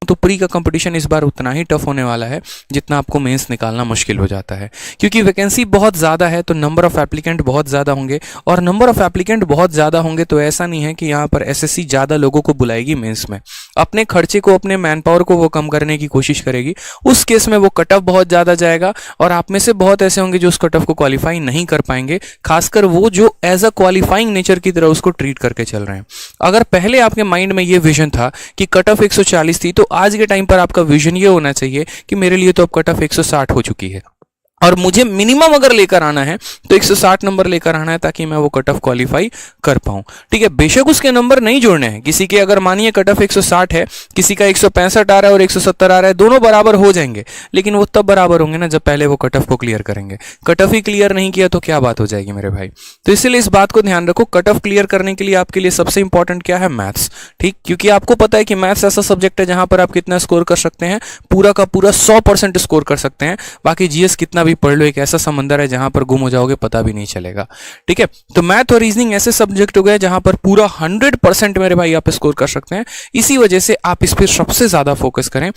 तो प्री का कंपटीशन इस बार उतना ही टफ होने वाला है जितना आपको मेंस निकालना मुश्किल हो जाता है, क्योंकि वैकेंसी बहुत ज़्यादा है तो नंबर ऑफ एप्लीकेंट बहुत ज़्यादा होंगे, और नंबर ऑफ एप्लीकेंट बहुत ज़्यादा होंगे तो ऐसा नहीं है कि यहाँ पर एसएससी ज़्यादा लोगों को बुलाएगी मेंस में, अपने खर्चे को, अपने मैन पावर को वो कम करने की कोशिश करेगी। उस केस में वो कट ऑफ बहुत ज़्यादा जाएगा और आप में से बहुत ऐसे होंगे जो उस कट ऑफ को क्वालिफाई नहीं कर पाएंगे, खासकर वो जो एज अ क्वालिफाइंग नेचर की तरह उसको ट्रीट करके चल रहे हैं। अगर पहले आपके माइंड में ये विजन था कि कट ऑफ 140 थी, तो आज के टाइम पर आपका विजन ये होना चाहिए कि मेरे लिए तो अब कट ऑफ 160 हो चुकी है और मुझे मिनिमम अगर लेकर आना है तो 160 नंबर लेकर आना है ताकि मैं वो कट ऑफ क्वालिफाई कर पाऊं। ठीक है, बेशक उसके नंबर नहीं जोड़ने हैं, किसी के अगर मानिए कट ऑफ 160 है, किसी का 165 आ रहा है और 170 आ रहा है, दोनों बराबर हो जाएंगे, लेकिन वो तब बराबर होंगे ना जब पहले वो कट ऑफ को क्लियर करेंगे। कट ऑफ ही क्लियर नहीं किया तो क्या बात हो जाएगी मेरे भाई। तो इसलिए इस बात को ध्यान रखो, कट ऑफ क्लियर करने के लिए आपके लिए सबसे इंपॉर्टेंट क्या है, मैथ्स। ठीक, क्योंकि आपको पता है कि मैथ्स ऐसा सब्जेक्ट है जहां पर आप कितना स्कोर कर सकते हैं, पूरा का पूरा 100% स्कोर कर सकते हैं। बाकी जीएस कितना भी पढ़ लो, एक ऐसा समंदर है जहां पर गुम हो जाओगे पता भी नहीं चलेगा। ठीक है, तो मैथ और रीजनिंग ऐसे सब्जेक्ट हो गए जहां पर पूरा 100% मेरे भाई आप स्कोर कर सकते हैं। इसी वजह से आप इस पर सबसे ज्यादा फोकस करें,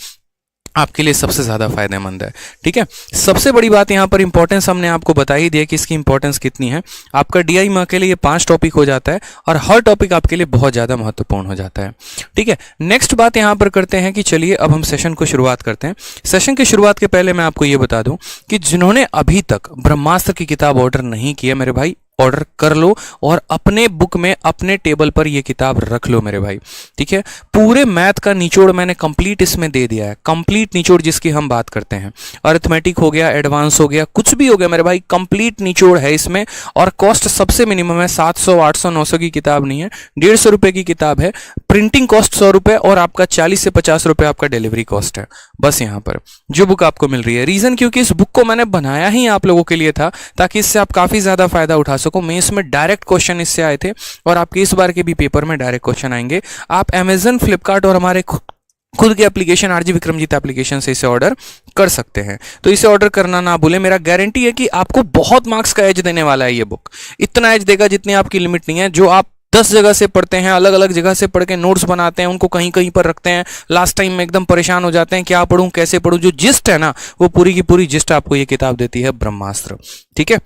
आपके लिए सबसे ज्यादा फायदेमंद है। ठीक है, सबसे बड़ी बात यहां पर इंपॉर्टेंस हमने आपको बता ही दिया कि इसकी इंपॉर्टेंस कितनी है। आपका डीआई में अकेले ये 5 टॉपिक हो जाता है और हर टॉपिक आपके लिए बहुत ज्यादा महत्वपूर्ण हो जाता है। ठीक है, नेक्स्ट बात यहां पर करते हैं कि चलिए अब हम सेशन को शुरुआत करते हैं। सेशन की शुरुआत के पहले मैं आपको ये बता दूं कि जिन्होंने अभी तक ब्रह्मास्त्र की किताब ऑर्डर नहीं किया मेरे भाई, ऑर्डर कर लो और अपने बुक में अपने टेबल पर ये किताब रख लो मेरे भाई। ठीक है, पूरे मैथ का निचोड़ मैंने कंप्लीट इसमें दे दिया है, कंप्लीट निचोड़ जिसकी हम बात करते हैं। अरिथमेटिक हो गया, एडवांस हो गया, कुछ भी हो गया मेरे भाई, कंप्लीट निचोड़ है इसमें। और कॉस्ट सबसे मिनिमम है, 700 800 900 की किताब नहीं है, 150 रुपए की किताब है। प्रिंटिंग कॉस्ट 100 रुपए और आपका 40 से 50 रुपए आपका डिलीवरी कॉस्ट है, बस यहाँ पर जो बुक आपको मिल रही है। रीजन क्योंकि इस बुक को मैंने बनाया ही आप लोगों के लिए था ताकि इससे आप काफी ज्यादा फायदा उठा सको। मेंस में डायरेक्ट क्वेश्चन इससे आए थे और आपके इस बार के भी पेपर में डायरेक्ट क्वेश्चन आएंगे। आप अमेजन, फ्लिपकार्ट और हमारे खुद के एप्लीकेशन आरजी विक्रमजीत एप्लीकेशन से इसे ऑर्डर कर सकते हैं। तो इसे ऑर्डर करना ना भूलें, मेरा गारंटी है कि आपको बहुत मार्क्स का एज देने वाला है ये बुक। इतना एज देगा जितनी आपकी लिमिट नहीं है। जो आप 10 जगह से पढ़ते हैं, अलग अलग जगह से पढ़ के नोट्स बनाते हैं, उनको कहीं कहीं पर रखते हैं, लास्ट टाइम में एकदम परेशान हो जाते हैं क्या पढ़ूं कैसे पढ़ूं, जो जिस्ट है ना वो पूरी की पूरी जिस्ट आपको ये किताब देती है, ब्रह्मास्त्र। ठीक है,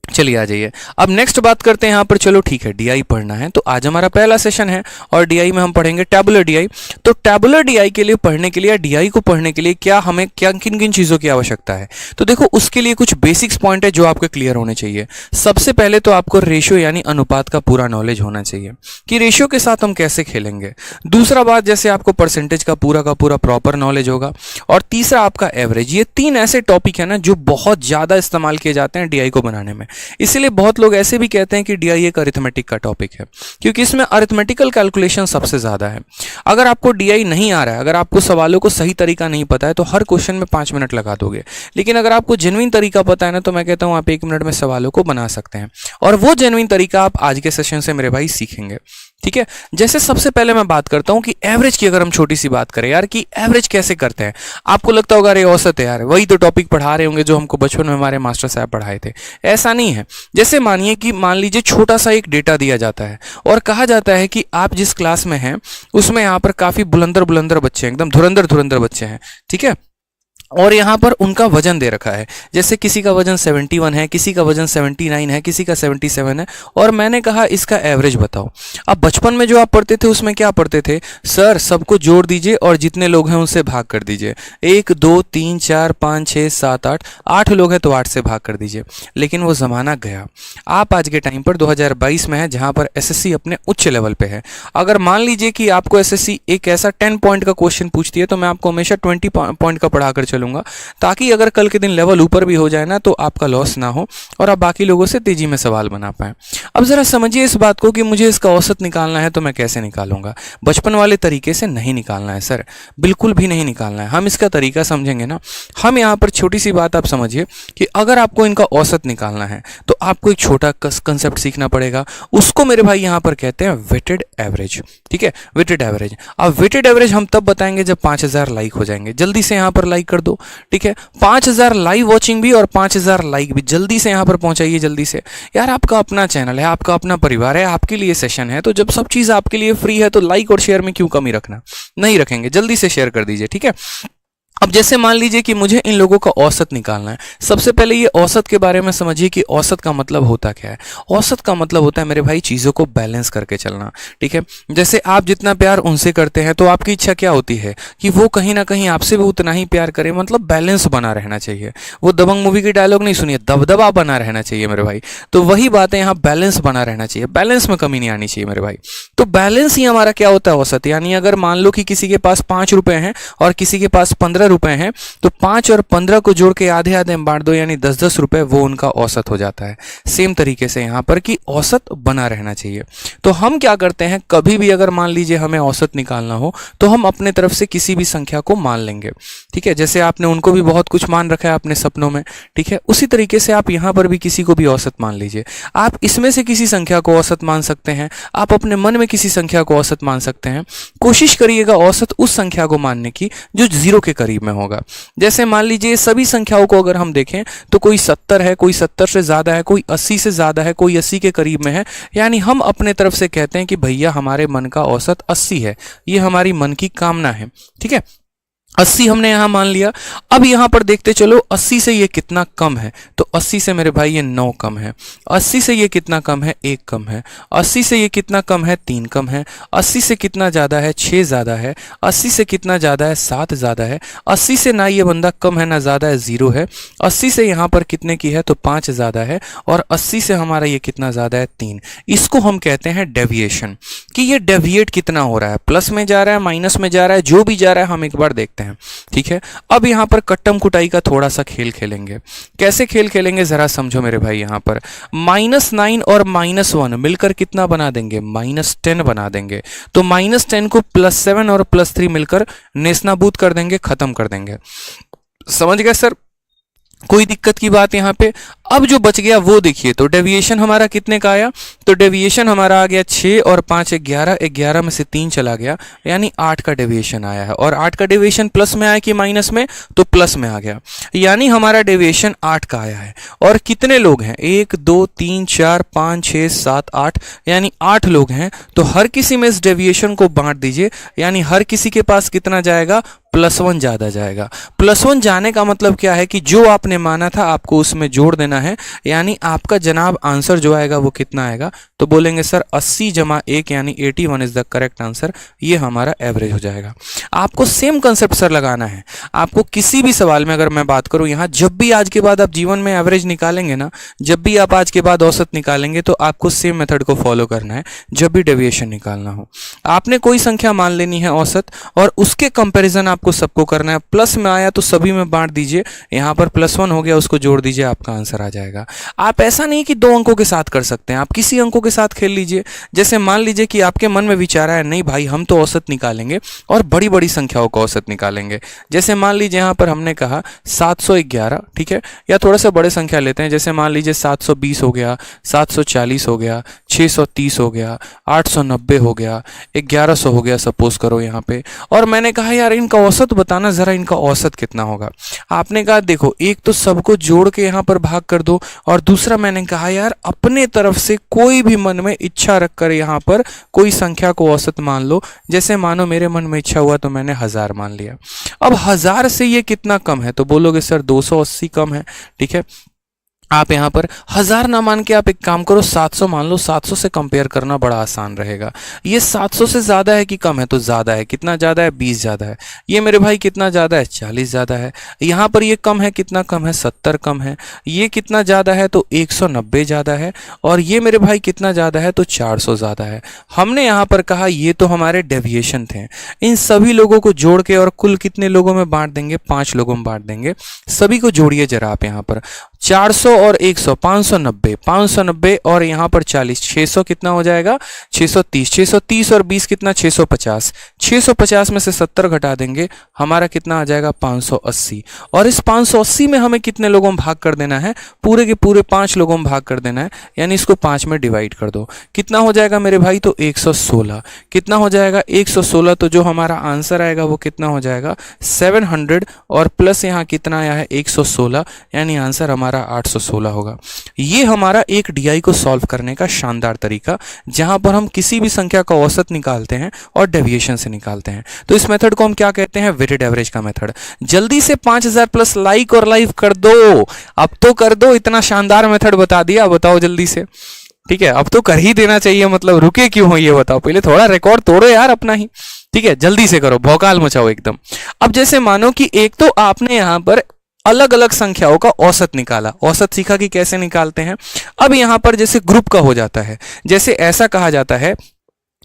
चलिए आ जाइए अब नेक्स्ट बात करते हैं यहाँ पर। चलो ठीक है, डीआई पढ़ना है तो आज हमारा पहला सेशन है और डीआई में हम पढ़ेंगे टैबुलर डीआई। तो टैबुलर डीआई के लिए पढ़ने के लिए, डीआई को पढ़ने के लिए क्या हमें क्या किन किन चीजों की आवश्यकता है, तो देखो उसके लिए कुछ बेसिक्स पॉइंट है जो आपके क्लियर होने चाहिए। सबसे पहले तो आपको रेशियो यानी अनुपात का पूरा नॉलेज होना चाहिए कि रेशियो के साथ हम कैसे खेलेंगे। दूसरा बात, जैसे आपको परसेंटेज का पूरा प्रॉपर नॉलेज होगा। और तीसरा आपका एवरेज। ये 3 ऐसे टॉपिक है ना जो बहुत ज्यादा इस्तेमाल किए जाते हैं डीआई को बनाने में। इसलिए बहुत लोग ऐसे भी कहते हैं कि डीआई एक अरिथमेटिक का टॉपिक है, क्योंकि इसमें अरिथमेटिकल कैलकुलेशन सबसे ज्यादा है। अगर आपको डीआई नहीं आ रहा है, अगर आपको सवालों को सही तरीका नहीं पता है तो हर क्वेश्चन में 5 मिनट लगा दोगे। लेकिन अगर आपको जेन्युइन तरीका पता है ना तो मैं कहता हूं आप 1 मिनट में सवालों को बना सकते हैं। और वो जेन्युइन तरीका आप आज के सेशन से मेरे भाई सीखेंगे। ठीक है, जैसे सबसे पहले मैं बात करता हूं कि एवरेज की अगर हम छोटी सी बात करें यार कि एवरेज कैसे करते हैं। आपको लगता होगा अरे औसत है यार, वही तो टॉपिक पढ़ा रहे होंगे जो हमको बचपन में हमारे मास्टर साहब पढ़ाए थे। ऐसा नहीं है। जैसे मानिए कि मान लीजिए छोटा सा एक डेटा दिया जाता है और कहा जाता है कि आप जिस क्लास में हैं उसमें यहाँ पर काफी बुलंदर बच्चे हैं, एकदम धुरंधर बच्चे हैं। ठीक है, और यहाँ पर उनका वजन दे रखा है, जैसे किसी का वजन 71 है, किसी का वजन 79 है, किसी का 77 है, और मैंने कहा इसका एवरेज बताओ। अब बचपन में जो आप पढ़ते थे उसमें क्या पढ़ते थे, सर सबको जोड़ दीजिए और जितने लोग हैं उनसे भाग कर दीजिए। 1 2 3 4 5 6 7 8 लोग हैं तो 8 से भाग कर दीजिए। लेकिन वो जमाना गया। आप आज के टाइम पर 2022 में है जहां पर एसएससी अपने उच्च लेवल पे है। अगर मान लीजिए कि आपको एसएससी एक ऐसा 10 पॉइंट का क्वेश्चन पूछती है तो मैं आपको हमेशा 20 पॉइंट का पढ़ाकर चलूंगा, ताकि अगर कल के दिन लेवल ऊपर भी हो जाए ना तो आपका लॉस ना हो और आप बाकी लोगों से तेजी में सवाल बना पाए। अब जरा समझिए इस बात को कि मुझे इसका औसत निकालना है तो मैं कैसे निकालूंगा। बचपन वाले तरीके से नहीं निकालना है सर, बिल्कुल भी नहीं निकालना है। हम इसका तरीका समझेंगे ना। हम यहाँ पर छोटी सी बात आप समझिए कि अगर आपको इनका औसत निकालना है तो आपको एक छोटा कंसेप्ट सीखना पड़ेगा। उसको मेरे भाई यहाँ पर कहते हैं वेटेड एवरेज। ठीक है, वेटेड एवरेज। अब वेटेड एवरेज हम तब बताएंगे जब 5000 लाइक हो जाएंगे। जल्दी से यहाँ पर लाइक कर दो। दो, ठीक है। 5000 लाइव वॉचिंग भी और 5000 लाइक भी, जल्दी से यहाँ पर पहुंचाइए, जल्दी से यार। आपका अपना चैनल है, आपका अपना परिवार है, आपके लिए सेशन है, तो जब सब चीज़ आपके लिए फ्री है तो लाइक और शेयर में क्यों कमी रखना। नहीं रखेंगे, जल्दी से शेयर कर दीजिए, ठीक है। अब जैसे मान लीजिए कि मुझे इन लोगों का औसत निकालना है। सबसे पहले ये औसत के बारे में समझिए कि औसत का मतलब होता क्या है। औसत का मतलब होता है मेरे भाई चीज़ों को बैलेंस करके चलना, ठीक है। जैसे आप जितना प्यार उनसे करते हैं तो आपकी इच्छा क्या होती है कि वो कहीं ना कहीं आपसे भी उतना ही प्यार करें, मतलब बैलेंस बना रहना चाहिए। वो दबंग मूवी की डायलॉग नहीं सुनिए, दबदबा बना रहना चाहिए मेरे भाई। तो वही बात है, यहाँ बैलेंस बना रहना चाहिए, बैलेंस में कमी नहीं आनी चाहिए मेरे भाई। तो बैलेंस ही हमारा क्या होता है, औसत। यानी अगर मान लो कि किसी के पास 5 रुपए हैं और किसी के पास 15 रुपए हैं, तो 5 और 15 को जोड़ के आधे आधे में बांट दो, यानी 10-10 रुपए, वो उनका औसत हो जाता है। सेम तरीके से यहाँ पर कि औसत बना रहना चाहिए। तो हम क्या करते हैं, कभी भी अगर मान लीजिए हमें औसत निकालना हो तो हम अपने तरफ से किसी भी संख्या को मान लेंगे, ठीक है। जैसे आपने उनको भी बहुत कुछ मान रखा है अपने सपनों में, ठीक है, उसी तरीके से आप यहाँ पर भी किसी को भी औसत मान लीजिए। आप इसमें से किसी संख्या को औसत मान सकते हैं, आप अपने मन में किसी संख्या को औसत मान सकते हैं। कोशिश करिएगा औसत उस संख्या को मानने की जो 0 के करीब में होगा। जैसे मान लीजिए सभी संख्याओं को अगर हम देखें तो कोई 70 है, कोई 70 से ज़्यादा है, कोई 80 से ज़्यादा है, कोई 80 के करीब में है, यानी हम अपने तरफ से कहते हैं कि भैया हमारे मन का औसत 80 है, ये हमारी मन की कामना है, ठीक है। 80 हमने यहां मान लिया। अब यहां पर देखते चलो 80 से ये कितना कम है, तो 80 से मेरे भाई ये 9 कम है। 80 से ये कितना कम है, 1 कम है। 80 से ये कितना कम है, 3 कम है। 80 से कितना ज़्यादा है, 6 ज़्यादा है। 80 से कितना ज़्यादा है, 7 ज़्यादा है। 80 से ना ये बंदा कम है ना ज़्यादा है, 0 है। 80 से यहाँ पर कितने की है, तो 5 ज़्यादा है। और 80 से हमारा ये कितना ज़्यादा है, 3। इसको हम कहते हैं डेविएशन, कि ये डेविएट कितना हो रहा है, प्लस में जा रहा है, माइनस में जा रहा है, जो भी जा रहा है हम एक बार देखते हैं, ठीक है। अब यहां पर कट्टम कुटाई का थोड़ा सा खेल खेलेंगे। कैसे खेल खेलेंगे जरा समझो मेरे भाई। यहां पर -9 और -1 मिलकर कितना बना देंगे, -10 बना देंगे। तो -10 को +7 और +3 मिलकर नेस्तनाबूद कर देंगे, खत्म कर देंगे। समझ गए सर, कोई दिक्कत की बात यहां पे। अब जो बच गया वो देखिए, तो डेविएशन हमारा कितने का आया, तो डेविएशन हमारा आ गया 6 और 5 11, 11 में से 3 चला गया, यानी 8 का डेविएशन आया है। और 8 का डेविएशन प्लस में आया कि माइनस में, तो प्लस में आ गया, यानी हमारा डेविएशन 8 का आया है। और कितने लोग हैं, 1 2 3 4 5 6 7 8, यानी 8 लोग हैं। तो हर किसी में इस डेविएशन को बांट दीजिए, यानी हर किसी के पास कितना जाएगा, +1 ज़्यादा जाएगा। +1 जाने का मतलब क्या है कि जो आपने माना था आपको उसमें जोड़ देना है, यानी आपका जनाब आंसर जो आएगा वो कितना आएगा, तो बोलेंगे सर 80 + 1 यानी 81 इज द करेक्ट आंसर। ये हमारा एवरेज हो जाएगा। आपको सेम कंसेप्ट सर लगाना है। आपको किसी भी सवाल में अगर मैं बात करूं, यहाँ जब भी आज के बाद आप जीवन में एवरेज निकालेंगे ना, जब भी आप आज के बाद औसत निकालेंगे, तो आपको सेम मेथड को फॉलो करना है। जब भी डेविएशन निकालना हो, आपने कोई संख्या मान लेनी है औसत, और उसके कंपैरिजन आपको सबको करना है। प्लस में आया तो सभी में बांट दीजिए, यहाँ पर +1 हो गया, उसको जोड़ दीजिए, आपका आंसर आ जाएगा। आप ऐसा नहीं कि 2 अंकों के साथ कर सकते हैं, आप किसी अंकों के साथ खेल लीजिए। जैसे मान लीजिए कि आपके मन में विचार है, नहीं भाई हम तो औसत निकालेंगे और बड़ी बड़ी संख्याओं का औसत निकालेंगे। जैसे मान लीजिए यहाँ पर हमने कहा 711, ठीक है, या थोड़ा सा बड़े संख्या लेते हैं। जैसे मान लीजिए 720 हो गया, 740 हो गया, 630 हो गया, 890 हो गया, 1100 हो गया, सपोज करो यहाँ पे। और मैंने कहा यार इनका औसत बताना जरा, इनका औसत कितना होगा। आपने कहा देखो, एक तो सबको जोड़ के यहाँ पर भाग कर दो, और दूसरा मैंने कहा यार अपने तरफ से कोई भी मन में इच्छा रखकर यहाँ पर कोई संख्या को औसत मान लो। जैसे मानो मेरे मन में इच्छा हुआ तो मैंने 1000 मान लिया। अब 1000 से ये कितना कम है, तो बोलोगे सर 280 कम है, ठीक है। आप यहाँ पर 1000 ना मान के आप एक काम करो, 700 मान लो। 700 से कंपेयर करना बड़ा आसान रहेगा। ये 700 से ज़्यादा है कि कम है, तो ज़्यादा है। कितना ज़्यादा है, 20 ज़्यादा है। ये मेरे भाई कितना ज़्यादा है, 40 ज़्यादा है। यहाँ पर ये कम है, कितना कम है, 70 कम है। ये कितना ज़्यादा है, तो 190 ज़्यादा है। और ये मेरे भाई कितना ज़्यादा है, तो 400 ज़्यादा है। हमने यहाँ पर कहा ये तो हमारे डेविएशन थे। इन सभी लोगों को जोड़ के और कुल कितने लोगों में बांट देंगे, 5 लोगों में बांट देंगे। सभी को जोड़िए जरा आप यहाँ पर। 400 और 100 590, 590 और यहाँ पर 40, 600 कितना हो जाएगा 630, 630 और 20 कितना 650, 650 में से 70 घटा देंगे, हमारा कितना आ जाएगा 580। और इस 580 में हमें कितने लोगों में भाग कर देना है, पूरे के पूरे 5 लोगों में भाग कर देना है, यानी इसको 5 में डिवाइड कर दो। कितना हो जाएगा मेरे भाई, तो 116। कितना हो जाएगा 116, तो जो हमारा आंसर आएगा वो कितना हो जाएगा 700 और प्लस यहाँ कितना आया है 116, यानी आंसर हमारा 816 होगा। ये हमारा एक डीआई को सॉल्व करने का शानदार तरीका, जहां पर हम किसी भी संख्या का औसत निकालते हैं और डेविएशन से निकालते हैं। तो इस मेथड को हम क्या कहते हैं, वेटेड एवरेज का मेथड। जल्दी से 5000 प्लस लाइक और लाइव कर दो, अब तो कर दो, इतना शानदार मेथड बता दिया, बताओ जल्दी से। ठीक है, अब तो कर ही देना चाहिए, मतलब रुके क्यों हो ये बताओ, पहले थोड़ा रिकॉर्ड तोड़ो यार अपना ही। ठीक है, जल्दी से करो, भौकाल मचाओ एकदम। अब जैसे मानो कि एक तो आपने यहां पर अलग अलग संख्याओं का औसत निकाला, औसत सीखा कि कैसे निकालते हैं। अब यहां पर जैसे ग्रुप का हो जाता है, जैसे ऐसा कहा जाता है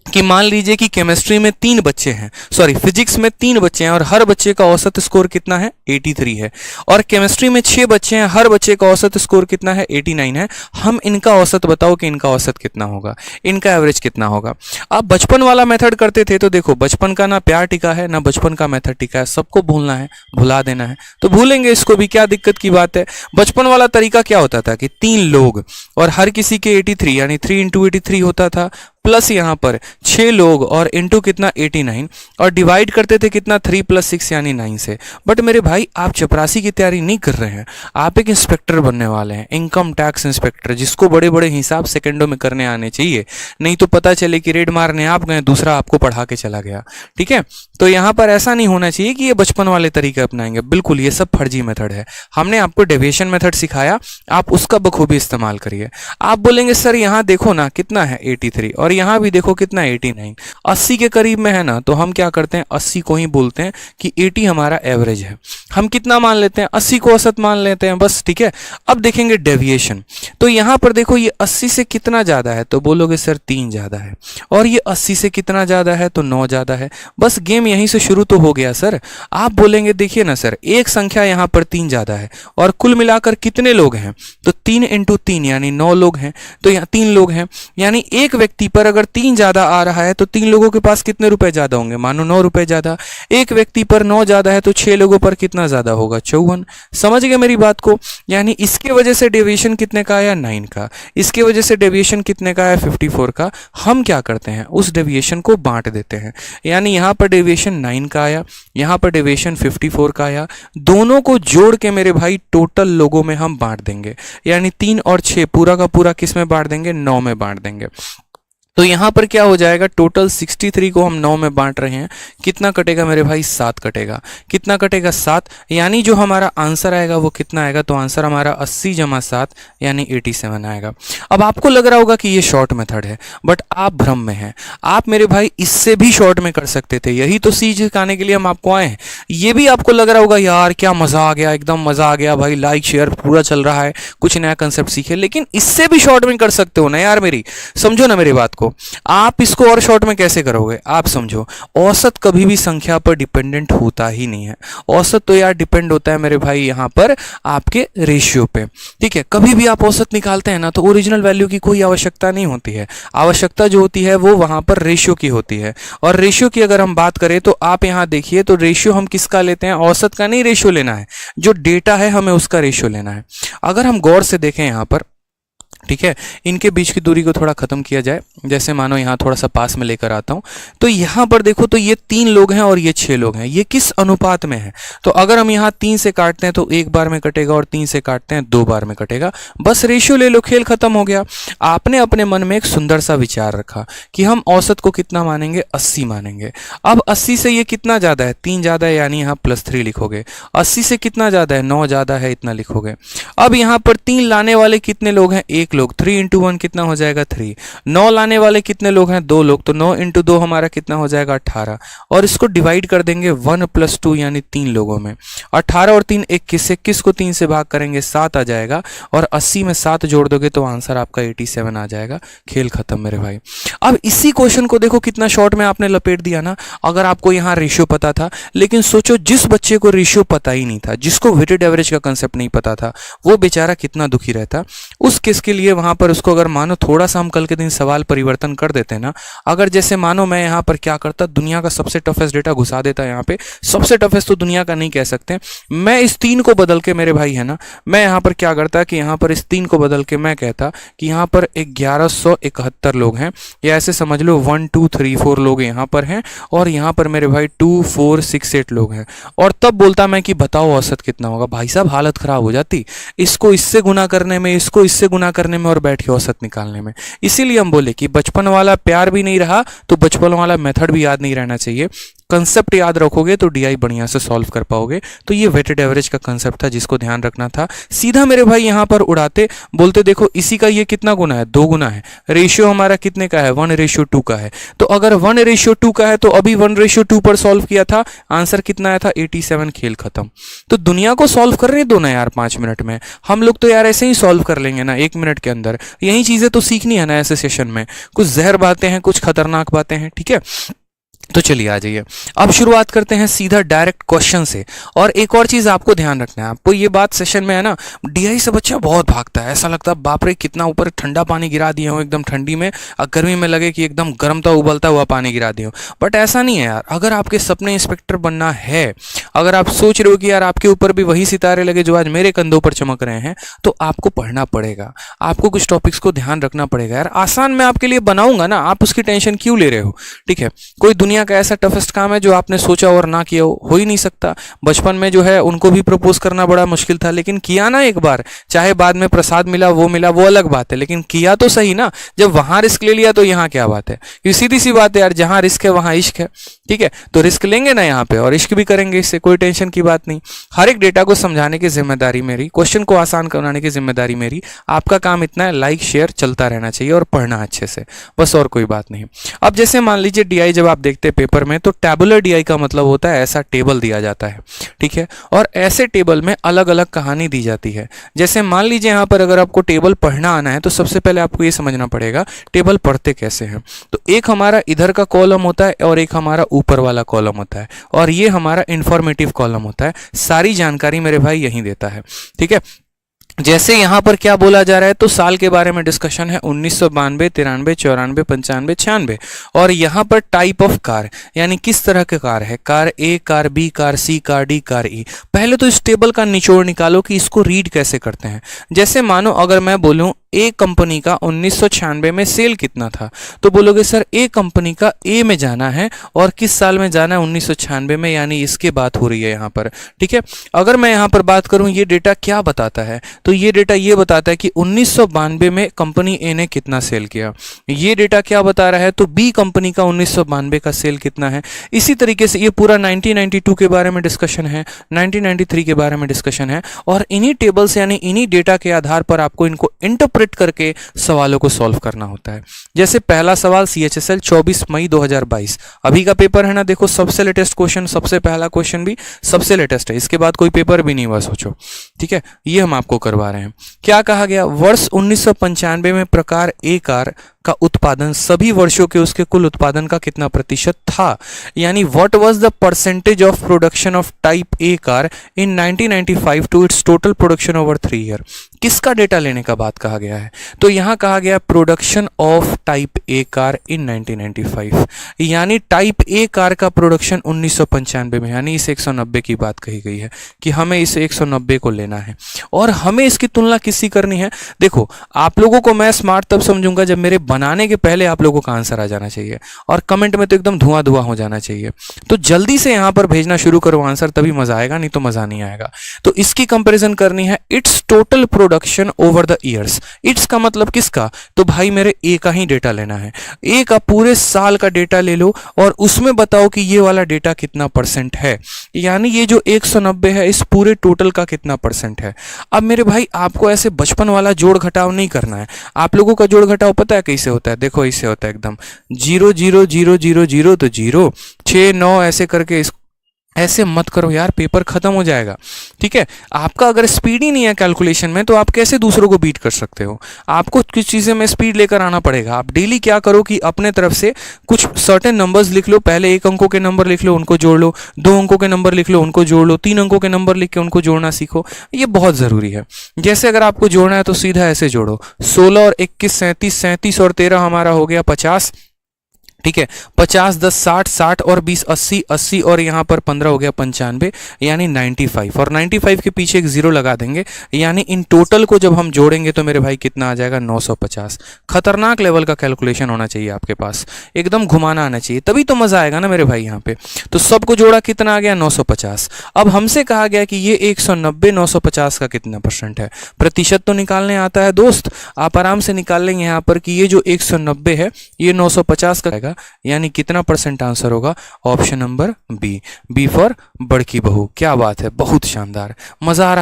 कि मान लीजिए कि केमिस्ट्री में 3 बच्चे हैं, सॉरी फिजिक्स में 3 बच्चे हैं और हर बच्चे का औसत स्कोर कितना है 83 है, और केमिस्ट्री में 6 बच्चे हैं, हर बच्चे का औसत स्कोर कितना है 89 है। हम इनका औसत बताओ कि इनका औसत कितना होगा, इनका एवरेज कितना होगा। आप बचपन वाला मेथड करते थे तो देखो बचपन का ना प्यार टिका है ना बचपन का मेथड टिका है, सबको भूलना है, भुला देना है, तो भूलेंगे इसको भी, क्या दिक्कत की बात है। बचपन वाला तरीका क्या होता था कि 3 लोग और हर किसी के 83 यानी 3 × 83 होता था, प्लस यहाँ पर 6 लोग और इंटू कितना 89, और डिवाइड करते थे कितना 3 + 6 यानी 9 से। बट मेरे भाई आप चपरासी की तैयारी नहीं कर रहे हैं, आप एक इंस्पेक्टर बनने वाले हैं, इनकम टैक्स इंस्पेक्टर, जिसको बड़े बड़े हिसाब सेकंडों में करने आने चाहिए, नहीं तो पता चले कि रेड मारने आप गए, दूसरा आपको पढ़ा के चला गया। ठीक है, तो यहाँ पर ऐसा नहीं होना चाहिए कि ये बचपन वाले तरीके अपनाएंगे, बिल्कुल ये सब फर्जी मेथड है। हमने आपको डेविएशन मेथड सिखाया, आप उसका बखूबी इस्तेमाल करिए। आप बोलेंगे सर यहाँ देखो ना कितना है 83 और यहाँ भी देखो कितना 89, 80 के करीब में है ना, तो हम क्या करते हैं 80 को ही बोलते हैं कि 80 हमारा एवरेज है। हम कितना मान लेते हैं 80 को औसत मान लेते हैं बस। ठीक है, अब देखेंगे डेविएशन, तो यहाँ पर देखो ये 80 से कितना ज्यादा है, तो बोलोगे सर 3 ज्यादा है, और ये 80 से कितना ज्यादा है, तो 9 ज्यादा है। बस गेम यहीं से शुरू तो हो गया सर। आप बोलेंगे देखिए ना सर, एक संख्या यहाँ पर 3 ज्यादा है और कुल मिलाकर कितने लोग हैं, तो 3 × 3 यानी 9 लोग हैं, तो यहाँ 3 लोग हैं, यानी एक व्यक्ति पर अगर 3 ज्यादा आ रहा है तो 3 लोगों के पास कितने रुपए ज्यादा होंगे, मानो 9 रुपए ज्यादा। एक व्यक्ति पर 9 ज्यादा है तो 6 लोगों पर कितना ज्यादा होगा, 54। समझ गए मेरी बात को, यानी इसके वजह से डेविएशन कितने का आया 9 का, इसके वजह से डेविएशन कितने का आया 54 का। हम क्या करते हैं उस डेविएशन को बांट देते हैं, यानी यहाँ पर डेविएशन 9 का आया, यहाँ पर डेविएशन 54 का आया, दोनों को जोड़ के मेरे भाई टोटल लोगों में हम बांट देंगे, यानी 3 और 6 पूरा का पूरा किस में बांट देंगे, 9 में बांट देंगे। तो यहां पर क्या हो जाएगा, टोटल 63 को हम 9 में बांट रहे हैं, कितना कटेगा मेरे भाई 7 कटेगा, कितना कटेगा 7, यानी जो हमारा आंसर आएगा वो कितना आएगा, तो आंसर हमारा 80 + 7 यानी 87 आएगा। अब आपको लग रहा होगा कि ये शॉर्ट मेथड है, बट आप भ्रम में हैं, आप मेरे भाई इससे भी शॉर्ट में कर सकते थे, यही तो सीख सिखाने के लिए हम आपको आए हैं। ये भी आपको लग रहा होगा यार क्या मजा आ गया, एकदम मजा आ गया भाई, लाइक शेयर पूरा चल रहा है, कुछ नया कंसेप्ट सीखे, लेकिन इससे भी शॉर्ट में कर सकते हो ना यार, मेरी समझो ना मेरी बात को। आप इसको और शॉर्ट में कैसे करोगे, आप समझो, औसत कभी भी संख्या पर डिपेंडेंट होता ही नहीं है। औसत तो यार डिपेंड होता है मेरे भाई यहाँ पर आपके रेशियो पे। ठीक है, कभी भी आप औसत निकालते हैं ना तो ओरिजिनल वैल्यू की कोई आवश्यकता नहीं होती है, आवश्यकता जो होती है वो वहां पर रेशियो की होती है। और रेशियो की अगर हम बात करें तो आप यहाँ देखिए, तो रेशियो हम किसका लेते हैं, औसत का नहीं रेशियो लेना है, जो डेटा है हमें उसका रेशियो लेना है। अगर हम गौर से देखें यहाँ पर, ठीक है, इनके बीच की दूरी को थोड़ा खत्म किया जाए, जैसे मानो यहाँ थोड़ा सा पास में लेकर आता हूँ, तो यहाँ पर देखो तो ये 3 लोग हैं और ये 6 लोग हैं, ये किस अनुपात में है, तो अगर हम यहाँ 3 से काटते हैं तो 1 बार में कटेगा और 3 से काटते हैं 2 बार में कटेगा, बस रेशियो ले लो, खेल खत्म हो गया। आपने अपने मन में एक सुंदर सा विचार रखा कि हम औसत को कितना मानेंगे, 80 मानेंगे। अब 80 से ये कितना ज्यादा है, 3 ज्यादा है, यानी यहाँ +3 लिखोगे। 80 से कितना ज्यादा है, 9 ज्यादा है, इतना लिखोगे। अब यहाँ पर 3 लाने वाले कितने लोग हैं, 1 1 लोग, 3 इंटू 1 कितना हो जाएगा 3। 9 लाने वाले कितने लोग हैं 2 लोग, तो 9 इंटू 2 हमारा कितना हो जाएगा 18। और इसको डिवाइड कर देंगे 1 + 2 यानी 3 लोगों में। 18 और 3 21, 21 को 3 से भाग करेंगे 7 आ जाएगा, और 80 में 7 जोड़ दोगे तो आंसर आपका 87 आ जाएगा। खेल खत्म मेरे भाई। अब इसी क्वेश्चन को देखो कितना शॉर्ट में आपने लपेट दिया ना। अगर आपको यहाँ रेशियो पता था, लेकिन सोचो जिस बच्चे को रेशियो पता ही नहीं था, जिसको वेटेड एवरेज का कंसेप्ट नहीं पता था, वो बेचारा कितना दुखी रहता। उस केस के लिए वहां पर उसको अगर मानो थोड़ा सा हम कल के दिन सवाल परिवर्तन कर देते ना, अगर जैसे मानो मैं यहाँ पर क्या करता, दुनिया का सबसे टफेस्ट डेटा घुसा देता यहाँ पे। सबसे टफेस्ट तो दुनिया का नहीं कह सकते, मैं इस 3 को बदल के, मेरे भाई है ना, मैं यहाँ पर क्या करता कि यहाँ पर इस 3 को बदल के मैं कहता कि यहाँ पर 1171 लोग हैं, या ऐसे समझ लो 1 2 3 4 लोग यहाँ पर हैं, और यहाँ पर मेरे भाई 2 4 6 8 लोग हैं। और तब बोलता मैं कि बताओ औसत कितना होगा। भाई साहब हालत खराब हो जाती, इसको इससे गुना करने में, इसको इससे गुना करने में, और बैठ के औसत निकालने में। इसीलिए हम बोले कि बचपन वाला प्यार भी नहीं रहा तो बचपन वाला मेथड भी याद नहीं रहना चाहिए। कंसेप्ट याद रखोगे तो डीआई बढ़िया से सॉल्व कर पाओगे। तो ये वेटेड एवरेज का कंसेप्ट था जिसको ध्यान रखना था। सीधा मेरे भाई यहाँ पर उड़ाते, बोलते देखो इसी का ये कितना गुना है, 2 गुना है। रेशियो हमारा कितने का है, 1:2 का है। तो अगर 1:2 का है तो अभी 1:2 पर सॉल्व किया था, आंसर कितना आया था 87। खेल खत्म। तो दुनिया को सॉल्व कर रहे दो ना यार 5 मिनट में। हम लोग तो यार ऐसे ही सॉल्व कर लेंगे ना 1 मिनट के अंदर। यही चीजें तो सीखनी है ना ऐसे सेशन में। कुछ जहर बातें हैं, कुछ खतरनाक बातें हैं, ठीक है। तो चलिए आ जाइए, अब शुरुआत करते हैं सीधा डायरेक्ट क्वेश्चन से। और एक और चीज आपको ध्यान रखना है, आपको ये बात सेशन में है ना, डीआई से बच्चा बहुत भागता है, ऐसा लगता है बाप रे कितना ऊपर ठंडा पानी गिरा दिया हो एकदम ठंडी में, और गर्मी में लगे कि एकदम गर्मता उबलता हुआ पानी गिरा दिया हो। बट ऐसा नहीं है यार। अगर आपके सपने इंस्पेक्टर बनना है, अगर आप सोच रहे हो कि यार आपके ऊपर भी वही सितारे लगे जो आज मेरे कंधों पर चमक रहे हैं, तो आपको पढ़ना पड़ेगा, आपको कुछ टॉपिक्स को ध्यान रखना पड़ेगा। यार आसान मैं आपके लिए बनाऊंगा ना, आप उसकी टेंशन क्यों ले रहे हो, ठीक है। कोई दुनिया का ऐसा टफेस्ट काम है जो आपने सोचा और ना किया हो ही नहीं सकता। बचपन में जो है उनको भी प्रपोज करना बड़ा मुश्किल था, लेकिन किया ना एक बार, चाहे बाद में प्रसाद मिला वो अलग बात है, लेकिन किया तो सही ना। जब वहां रिस्क ले लिया तो यहाँ क्या बात है। ये सीधी सी बात है यार, जहां रिस्क है वहां इश्क है, ठीक है। तो रिस्क लेंगे ना यहाँ पे, और इश्क भी करेंगे, इससे कोई टेंशन की बात नहीं। हर एक डेटा को समझाने की जिम्मेदारी मेरी, क्वेश्चन को आसान बनाने की जिम्मेदारी मेरी। आपका काम इतना है, लाइक शेयर चलता रहना चाहिए और पढ़ना अच्छे से, बस और कोई बात नहीं। अब जैसे मान लीजिए डीआई जब आप देखते हैं पेपर में, तो टैबुलर डीआई का मतलब होता है ऐसा टेबल दिया जाता है, ठीक है। और ऐसे टेबल में अलग अलग कहानी दी जाती है। जैसे मान लीजिए यहाँ पर अगर आपको टेबल पढ़ना आना है, तो सबसे पहले आपको ये समझना पड़ेगा टेबल पढ़ते कैसे हैं। तो एक हमारा इधर का कॉलम होता है और एक हमारा ऊपर वाला कॉलम होता है, और ये हमारा इंफॉर्मेटिव कॉलम होता है। सारी जानकारी मेरे भाई यहीं देता है, ठीक है। जैसे यहाँ पर क्या बोला जा रहा है, तो साल के बारे में डिस्कशन है 1992, 93, 94, 95, 96। और यहाँ पर टाइप ऑफ कार, यानी किस तरह के कार है, कार ए, कार बी, कार सी, कार डी, कार ई। पहले तो इस टेबल का निचोड़ निकालो कि इसको रीड कैसे करते हैं। जैसे मानो अगर मैं बोलूं ए कंपनी का 1996 में सेल कितना था, तो बोलोगे सर ए कंपनी का ए में जाना है और किस साल में जाना है 1996 में, यानी इसकी बात हो रही है यहाँ पर, ठीक है। अगर मैं यहाँ पर बात करूँ ये डेटा क्या बताता है, तो ये डेटा ये बताता है कि 1992 में कंपनी ए ने कितना सेल किया। ये डेटा क्या बता रहा है, तो बी कंपनी का 1992 का सेल कितना है। इसी तरीके से ये पूरा 1992 के बारे में डिस्कशन है, 1993 के बारे में डिस्कशन है, और इन्हीं टेबल्स यानी इन्हीं डेटा के आधार पर आपको इनको इंटरप्रेट करके सवालों को सॉल्व करना होता है। जैसे पहला सवाल CHSL 24 मई 2022 अभी का पेपर है ना, देखो सबसे लेटेस्ट क्वेश्चन, सबसे पहला क्वेश्चन भी सबसे लेटेस्ट है, इसके बाद कोई पेपर भी नहीं हुआ सोचो, ठीक है। ये हम आपको करवा रहे हैं। क्या कहा गया, वर्ष 1995 में प्रकार ए कार का उत्पादन सभी वर्षों के उसके कुल उत्पादन का कितना प्रतिशत था, यानी what was the percentage of production of type A car in 1995 to its total production over 3 year. किसका डेटा लेने का बात कहा गया है, तो यहां कहा गया production of type A car in 1995, यानी टाइप ए कार का प्रोडक्शन 1995 में, यानी इस 190 की बात कही गई है कि हमें इस 190 को लेना है और हमें इसकी तुलना किससे करनी है। देखो आप लोगों को मैं स्मार्ट तब समझूंगा जब मेरे बनाने के पहले आप लोगों का आंसर आ जाना चाहिए और कमेंट में तो एकदम धुआं धुआं हो जाना चाहिए। तो जल्दी से यहाँ पर भेजना शुरू करो आंसर, तभी मजा आएगा, नहीं तो मजा नहीं आएगा। तो इसकी कंपैरिजन करनी है it's total production over the years. It's का मतलब किसका, तो भाई मेरे ए का ही डेटा लेना है। ए का पूरे साल का डेटा ले लो और उसमें बताओ कि ये वाला डेटा कितना परसेंट है, यानी ये जो 190 है इस पूरे टोटल का कितना परसेंट है। अब मेरे भाई आपको ऐसे बचपन वाला जोड़ घटाव नहीं करना है। आप लोगों का जोड़ घटाव पता है कैसे होता है, देखो इससे होता है एकदम 0 0 0 0 0 तो 0 6 9 ऐसे करके। ऐसे मत करो यार, पेपर खत्म हो जाएगा। ठीक है, आपका अगर स्पीड ही नहीं है कैलकुलेशन में तो आप कैसे दूसरों को बीट कर सकते हो। आपको कुछ चीज़ें में स्पीड लेकर आना पड़ेगा। आप डेली क्या करो कि अपने तरफ से कुछ सर्टेन नंबर्स लिख लो, पहले 1 अंकों के नंबर लिख लो, उनको जोड़ लो, 2 अंकों के नंबर लिख लो, उनको जोड़ लो, 3 अंकों के नंबर लिख के उनको जोड़ना सीखो। ये बहुत ज़रूरी है। जैसे अगर आपको जोड़ना है तो सीधा ऐसे जोड़ो, 16 और 21 37, 37 और 13 हमारा हो गया 50। ठीक है, 50 10 60, 60 और 20 80, 80 और यहाँ पर 15 हो गया 95, यानी 95। और 95 के पीछे एक जीरो लगा देंगे, यानी इन टोटल को जब हम जोड़ेंगे तो मेरे भाई कितना आ जाएगा, 950। खतरनाक लेवल का कैलकुलेशन होना चाहिए आपके पास, एकदम घुमाना आना चाहिए, तभी तो मजा आएगा ना मेरे भाई यहाँ पे। तो सबको जोड़ा कितना आ गया, 950। अब हमसे कहा गया कि ये 190 950 का कितना परसेंट है। प्रतिशत तो निकालने आता है दोस्त, आप आराम से निकाल लेंगे यहाँ पर कि ये जो 190 है ये 950 का आएगा, यानी कितना परसेंट आंसर होगा, option number B, B for बड़की बहू। क्या बात है, बहुत शानदार, मजा आ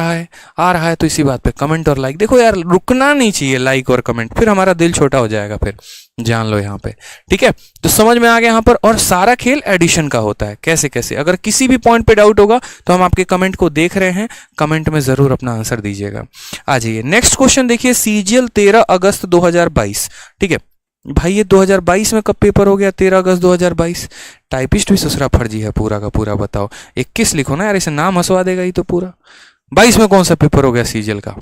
रहा है तो इसी बात पे कमेंट और लाइक। देखो यार, रुकना नहीं चाहिए लाइक और कमेंट, फिर हमारा दिल छोटा हो जाएगा, फिर जान लो यहाँ पे। ठीक है, तो समझ में आ गया यहाँ पर। और सारा खेल एडिशन का होता है, कैसे कैसे। अगर किसी भी पॉइंट पे डाउट होगा तो हम आपके कमेंट को देख रहे हैं, कमेंट में जरूर अपना आंसर दीजिएगा। आ जाइए नेक्स्ट क्वेश्चन देखिए, सीजीएल 13 अगस्त 2022। ठीक है भाई, ये 2022 में कब पेपर हो गया, 13 अगस्त 2022। टाइपिस्ट भी ससुरा फर्जी है पूरा का पूरा। बताओ 21 लिखो ना यार, इसे नाम हंसवा देगा ही तो पूरा। 22 में कौन सा पेपर हो गया सीजीएल का।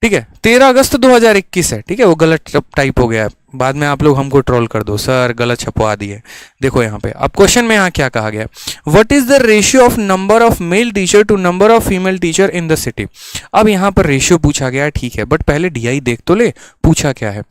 ठीक है, 13 अगस्त 2021 है। ठीक है, वो गलत टाइप हो गया है, बाद में आप लोग हमको ट्रोल कर दो, सर गलत छपवा दिए। देखो यहाँ पे अब क्वेश्चन में यहाँ क्या कहा गया, what is the ratio of number of male teacher to number of female teacher in the city. अब यहाँ पर रेशियो पूछा गया है, ठीक है, बट पहले डीआई देख तो ले, पूछा क्या है।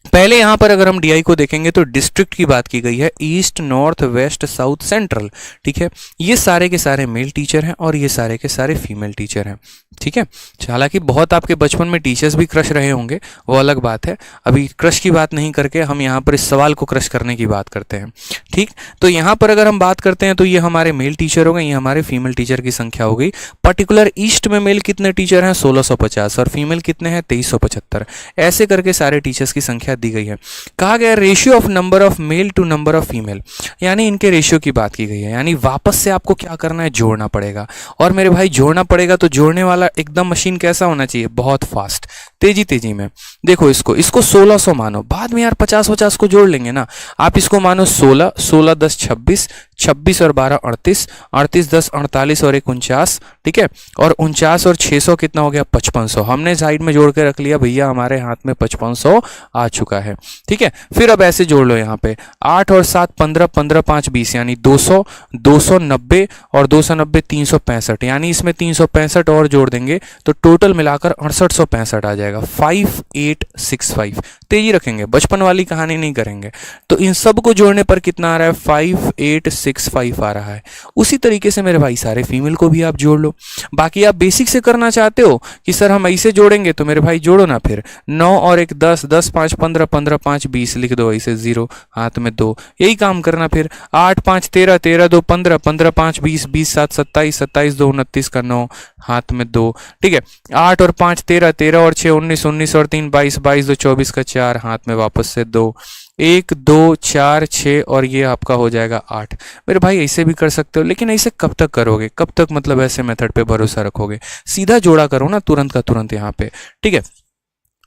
पहले यहां पर अगर हम डीआई को देखेंगे तो डिस्ट्रिक्ट की बात की गई है, east north west south central. ठीक है, ये सारे के सारे मेल टीचर हैं और ये सारे के सारे फीमेल टीचर हैं। ठीक है, हालांकि बहुत आपके बचपन में टीचर्स भी क्रश रहे होंगे, वो अलग बात है। अभी क्रश की बात नहीं करके हम यहाँ पर इस सवाल को क्रश करने की बात करते हैं। ठीक, तो यहाँ पर अगर हम बात करते हैं तो ये हमारे मेल टीचर हो गए, ये हमारे फीमेल टीचर की संख्या हो गई। पर्टिकुलर ईस्ट में मेल कितने टीचर हैं, 1650, और फीमेल कितने हैं, 2375। ऐसे करके सारे टीचर्स की संख्या दी गई है। कहा गया ratio of number of male to number of female, यानी इनके रेशियो की बात की गई है। यानी वापस से आपको क्या करना है, जोड़ना पड़ेगा। और मेरे भाई जोड़ना पड़ेगा तो जोड़ने वाला एकदम मशीन कैसा होना चाहिए, बहुत फास्ट, तेजी में। देखो इसको 1600 मानो, बाद में यार 50 को जोड़ लेंगे ना। आप इसको मानो 16, 16 10 26, 26 और 12 38, 38 10 48 और 1 49। ठीक है, और 49 और 600 कितना हो गया, 5500। हमने साइड में जोड़ के रख लिया भैया, हमारे हाथ में 5500 आ चुका है। ठीक है, फिर अब ऐसे जोड़ लो यहाँ पे 8 और 7 15, 15 5 20, यानी 200, 290 और 290 365, यानी इसमें 365 और जोड़ देंगे तो टोटल मिलाकर 6865 आ जाएगा, 5865। तेजी रखेंगे, बचपन वाली कहानी नहीं करेंगे। तो इन सब को जोड़ने पर कितना आ रहा है, 5865 आ रहा है। उसी तरीके से मेरे भाई सारे फीमेल को भी आप जोड़ लो। बाकी आप बेसिक से करना चाहते हो कि सर हम ऐसे जोड़ेंगे, तो मेरे भाई जोड़ो ना, फिर 9 और 1 10, 10 5 15, 15 5 20 लिख दो, ऐसे 0 हाथ में 2, यही काम करना। फिर 8 5 13, 13 2 15, 15 5 20, 20 7 27, 27 2 29 का 9 हाथ में 2। ठीक है, 8 और 5 13, 13 और 6 19, 19 और 3 22, 22 2 24 का 4 हाथ में वापस से 2, 1 2 4 6 और ये आपका हो जाएगा 8। मेरे भाई ऐसे भी कर सकते हो, लेकिन ऐसे कब तक करोगे, कब तक मतलब ऐसे मेथड पे भरोसा रखोगे। सीधा जोड़ा करो ना तुरंत का तुरंत यहाँ पे। ठीक है,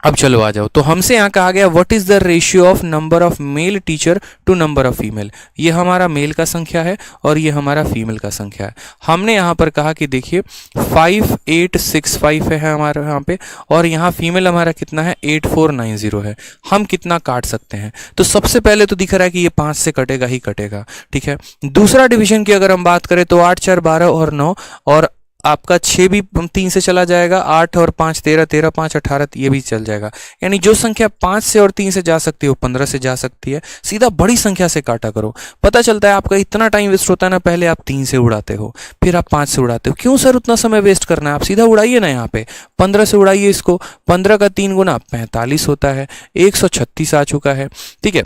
अब चलो आ जाओ। तो हमसे यहाँ कहा गया what is the ratio of number of male teacher to number of female. ये हमारा मेल का संख्या है और ये हमारा फीमेल का संख्या है। हमने यहाँ पर कहा कि देखिए 5865 है हमारा यहाँ पे, और यहाँ फीमेल हमारा कितना है, 8490 है। हम कितना काट सकते हैं, तो सबसे पहले तो दिख रहा है कि ये 5 से कटेगा ही कटेगा। ठीक है, दूसरा डिवीजन की अगर हम बात करें तो 8 4 12 और 9, और आपका 6 भी 3 से चला जाएगा, 8 और 5 13, 13 5 18 ये भी चल जाएगा। यानी जो संख्या 5 से और 3 से जा सकती है वो 15 से जा सकती है। सीधा बड़ी संख्या से काटा करो, पता चलता है आपका इतना टाइम वेस्ट होता है ना। पहले आप 3 से उड़ाते हो, फिर आप 5 से उड़ाते हो। क्यों सर उतना समय वेस्ट करना है, आप सीधा उड़ाइए ना। यहाँ पे 15 से उड़ाइए इसको, 15 का 3 गुना 45 होता है, 136 आ चुका है। ठीक है,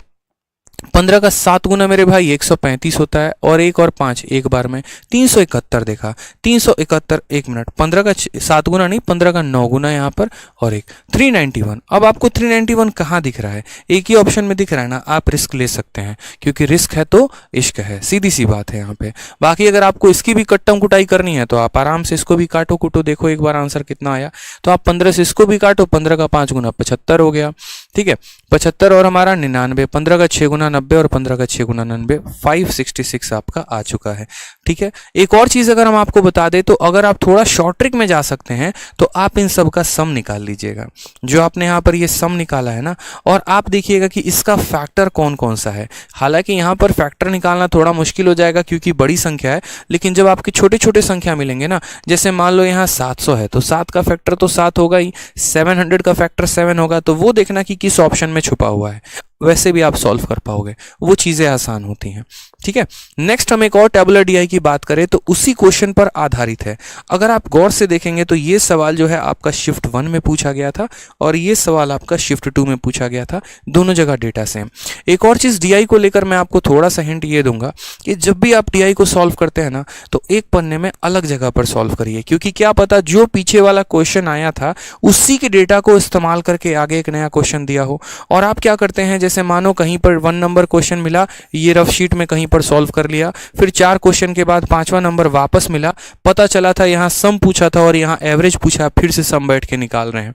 15 का 7 गुना मेरे भाई 135 होता है, और 1 और 5 एक बार में 371 देखा। 371 1 मिनट, 15 का 7 गुना नहीं, 15 का 9 गुना यहाँ पर, और एक 391। अब आपको 391 कहाँ दिख रहा है, एक ही ऑप्शन में दिख रहा है ना। आप रिस्क ले सकते हैं, क्योंकि रिस्क है तो इश्क है, सीधी सी बात है यहाँ पे। बाकी अगर आपको इसकी भी कट्टम कुटाई करनी है तो आप आराम से इसको भी काटो कुटो, देखो एक बार आंसर कितना आया। तो आप 15 से इसको भी काटो, 15 का 5 गुना 75 हो गया। ठीक है, 75 और हमारा 99, 15 का 6 गुना 90 और 15 का 6 गुना 99, 566 आपका आ चुका है। ठीक है, एक और चीज अगर हम आपको बता दें तो अगर आप थोड़ा शॉर्ट ट्रिक में जा सकते हैं तो आप इन सब का सम निकाल लीजिएगा। जो आपने यहाँ पर ये सम निकाला है ना, और आप देखिएगा कि इसका फैक्टर कौन कौन सा है। हालांकि यहाँ पर फैक्टर निकालना थोड़ा मुश्किल हो जाएगा क्योंकि बड़ी संख्या है, लेकिन जब आपके छोटे छोटे संख्या मिलेंगे ना, जैसे मान लो यहाँ 700 है तो 7 का फैक्टर तो 7 होगा ही, 700 का फैक्टर 7 होगा। तो वो देखना कि किस ऑप्शन में छुपा हुआ है, वैसे भी आप सॉल्व कर पाओगे, वो चीजें आसान होती हैं। ठीक है, नेक्स्ट हम एक और टेबुलर डीआई की बात करें तो उसी क्वेश्चन पर आधारित है। अगर आप गौर से देखेंगे तो ये सवाल जो है आपका शिफ्ट 1 में पूछा गया था और ये सवाल आपका शिफ्ट 2 में पूछा गया था, दोनों जगह डेटा सेम। एक और चीज डीआई को लेकर मैं आपको थोड़ा सा हिंट ये दूंगा कि जब भी आप डीआई को सॉल्व करते हैं ना तो एक पन्ने में अलग जगह पर सॉल्व करिए, क्योंकि क्या पता जो पीछे वाला क्वेश्चन आया था उसी के डेटा को इस्तेमाल करके आगे एक नया क्वेश्चन दिया हो। और आप क्या करते हैं, जैसे मानो कहीं पर 1 नंबर क्वेश्चन मिला, ये रफ शीट में कहीं पर सॉल्व कर लिया, फिर 4 क्वेश्चन के बाद 5वां नंबर वापस मिला, पता चला था यहाँ सम पूछा था और यहाँ एवरेज पूछा, फिर से सम बैठ के निकाल रहे हैं।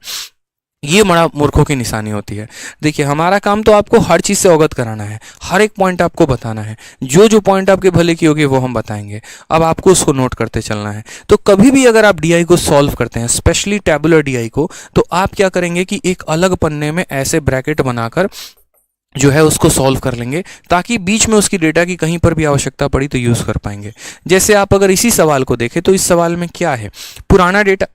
ये बड़ा मूर्खों की निशानी होती है। देखिए हमारा काम तो आपको हर चीज से अवगत कराना है, हर एक पॉइंट आपको बताना है, जो जो पॉइंट आपके भले की होगी वो हम बताएंगे। अब आपको उसको नोट करते चलना है। तो कभी भी अगर आप डीआई को सॉल्व करते हैं, स्पेशली टेबुलर डीआई को, तो आप क्या करेंगे कि एक अलग पन्ने में ऐसे ब्रैकेट बनाकर जो है उसको सॉल्व कर लेंगे, ताकि बीच में उसकी डेटा की कहीं पर भी आवश्यकता पड़ी तो यूज कर पाएंगे। जैसे आप अगर इसी सवाल को देखें तो इस सवाल में क्या है, पुराना डेटा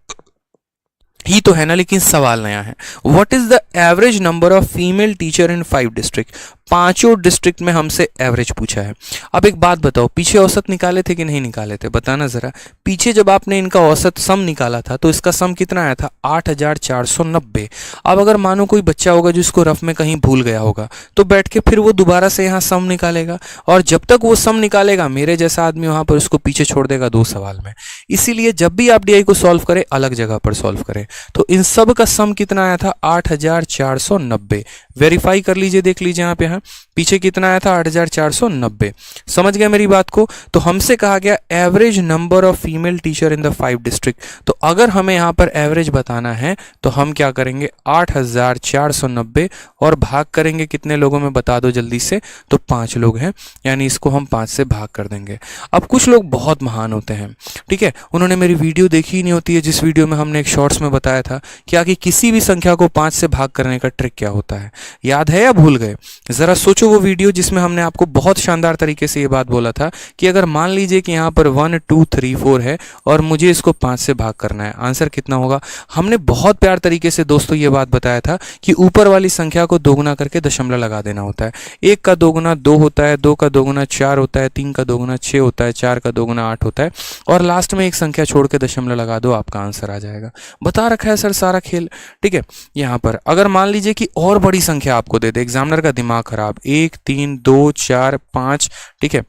ही तो है ना, लेकिन सवाल नया है। What is the average number of female teacher in 5 district. 5 district में हमसे एवरेज पूछा है। अब एक बात बताओ, पीछे औसत निकाले थे कि नहीं निकाले थे, बताना जरा। पीछे जब आपने इनका औसत सम निकाला था तो इसका सम कितना आया था, 8490। अब अगर मानो कोई बच्चा होगा जो इसको रफ में कहीं भूल गया होगा तो बैठ के फिर वो दोबारा से यहाँ सम निकालेगा, और जब तक वो सम निकालेगा मेरे जैसा आदमी वहां पर उसको पीछे छोड़ देगा 2 सवाल में। इसीलिए जब भी आप डीआई को सॉल्व करें अलग जगह पर सॉल्व करें। तो इन सब का सम कितना आया था, 8490। वेरीफाई कर लीजिए, देख लीजिए यहाँ पे। हाँ, पीछे कितना आया था, 8490। समझ गया मेरी बात को। तो हमसे कहा गया average number of female teacher in the 5 district. तो अगर हमें यहाँ पर एवरेज बताना है तो हम क्या करेंगे, 8490 और भाग करेंगे कितने लोगों में, बता दो जल्दी से। तो 5 लोग हैं, यानी इसको हम 5 से भाग कर देंगे। अब कुछ लोग बहुत महान होते हैं, ठीक है, उन्होंने मेरी वीडियो देखी ही नहीं होती है, जिस वीडियो में हमने एक शॉर्ट्स में बताया था कि किसी भी संख्या को 5 से भाग करने का ट्रिक क्या होता है। याद है या भूल गए? जरा सोचो वो वीडियो जिसमें हमने आपको बहुत शानदार तरीके से ये बात बोला था कि अगर मान लीजिए कि यहाँ पर 1 2 3 4 है और मुझे इसको 5 से भाग करना है, आंसर कितना होगा। हमने बहुत प्यार तरीके से दोस्तों ये बात बताया था कि ऊपर वाली संख्या को दोगुना करके दशमलव लगा देना होता है। 1 का दोगुना 2 होता है, 2 का दोगुना 4 होता है, 3 का दोगुना 6 होता है, 4 का दोगुना 8 होता है, और लास्ट में एक संख्या छोड़ के दशमलव लगा दो, आपका आंसर आ जाएगा। बता रखा है सर सारा खेल, ठीक है। यहाँ पर अगर मान लीजिए कि और बड़ी संख्या आपको दे दे, एग्जामिनर का दिमाग खराब, 1 3 2 4 5, ठीक है,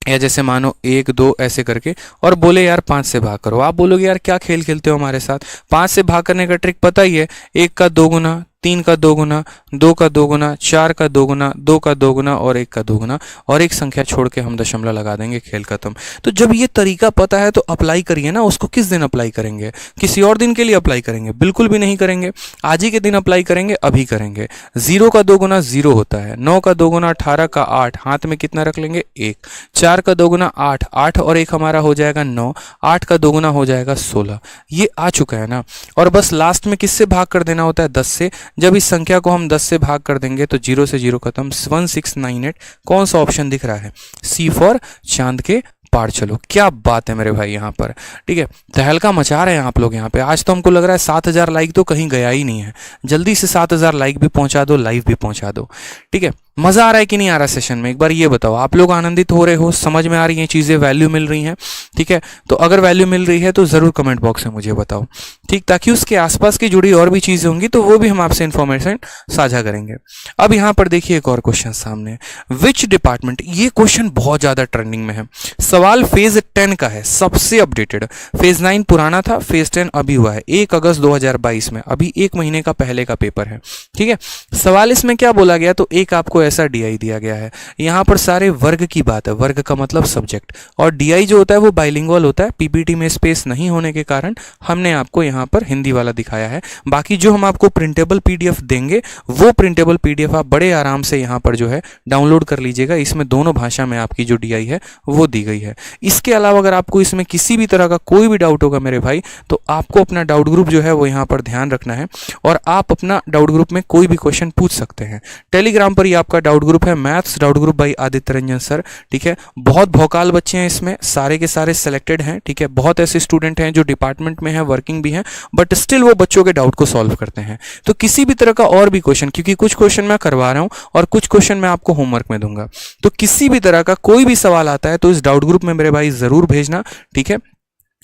या जैसे मानो 1 2 ऐसे करके, और बोले यार 5 से भाग करो। आप बोलोगे यार क्या खेल खेलते हो हमारे साथ, 5 से भाग करने का ट्रिक पता ही है, 1 का दोगुना, 3 का दोगुना, 2 का दोगुना, 4 का दोगुना, 2 का दोगुना और 1 का दोगुना, और एक संख्या छोड़ के हम दशमलव लगा देंगे, खेल खत्म। तो जब ये तरीका पता है तो अप्लाई करिए ना उसको। किस दिन अप्लाई करेंगे, किसी और दिन के लिए अप्लाई करेंगे? बिल्कुल भी नहीं करेंगे, आज ही के दिन अप्लाई करेंगे, अभी करेंगे। 0 का दोगुना 0 होता है, 9 का दोगुना 18 का 8, हाथ में कितना रख लेंगे 1, 4 का दोगुना 8, 8 और 1 हमारा हो जाएगा 9, 8 का दोगुना हो जाएगा 16। ये आ चुका है ना, और बस लास्ट में किससे भाग कर देना होता है, 10 से। जब इस संख्या को हम 10 से भाग कर देंगे तो 0 से 0 खत्म, 1698। कौन सा ऑप्शन दिख रहा है, सी फॉर चांद के पार चलो। क्या बात है मेरे भाई, यहाँ पर ठीक है, तहलका मचा रहे हैं आप लोग यहाँ पे। आज तो हमको लग रहा है 7,000 लाइक तो कहीं गया ही नहीं है। जल्दी से 7,000 लाइक भी पहुंचा दो, लाइव भी पहुंचा दो, ठीक है। मजा आ रहा है कि नहीं आ रहा सेशन में, एक बार ये बताओ। आप लोग आनंदित हो रहे हो, समझ में आ रही हैं चीजें, वैल्यू मिल रही हैं, ठीक है। तो अगर वैल्यू मिल रही है तो जरूर कमेंट बॉक्स में मुझे बताओ, ठीक, ताकि उसके आसपास की जुड़ी और भी चीजें होंगी तो वो भी हम आपसे इंफॉर्मेशन साझा करेंगे। अब यहाँ पर देखिए एक और क्वेश्चन सामने, विच डिपार्टमेंट, ये क्वेश्चन बहुत ज्यादा ट्रेंडिंग में है। सवाल फेज 10 का है, सबसे अपडेटेड। फेज 9 पुराना था, फेज 10 अभी हुआ है 1 अगस्त 2022 में, अभी 1 महीने का पहले का पेपर है, ठीक है। सवाल इसमें क्या बोला गया, तो एक आपको ऐसा डीआई दिया गया है। यहाँ पर सारे वर्ग की बात है, वर्ग का मतलब सब्जेक्ट, और डीआई जो होता है वो बाइलिंगुअल होता है। पीपीटी में स्पेस नहीं होने के कारण हमने आपको यहाँ पर हिंदी वाला दिखाया है। बाकी जो हम आपको प्रिंटेबल पीडीएफ देंगे वो प्रिंटेबल पीडीएफ आप बड़े आराम से यहाँ पर जो है डाउनलोड कर लीजिएगा। इसमें दोनों भाषा में आपकी जो डीआई है वो दी गई है। इसके अलावा अगर आपको इसमें किसी भी तरह का कोई भी डाउट होगा मेरे भाई, तो आपको अपना डाउट ग्रुप जो है वो यहाँ पर ध्यान रखना है, और आप अपना डाउट ग्रुप में कोई भी क्वेश्चन पूछ सकते हैं। टेलीग्राम पर ही आपका डाउट ग्रुप है, maths doubt group by Aditya Ranjan sir, ठीक है। बहुत भौकाल बच्चे हैं इसमें, सारे के सारे सिलेक्टेड हैं, ठीक है। बहुत ऐसे स्टूडेंट हैं जो डिपार्टमेंट में हैं, वर्किंग भी हैं, बट स्टिल वो बच्चों के डाउट को सॉल्व करते हैं। तो किसी भी तरह का और भी क्वेश्चन, क्योंकि कुछ क्वेश्चन मैं करवा रहा हूं और कुछ क्वेश्चन मैं आपको होमवर्क में दूंगा, तो किसी भी तरह का कोई भी सवाल आता है तो इस डाउट ग्रुप में मेरे भाई जरूर भेजना, ठीक है।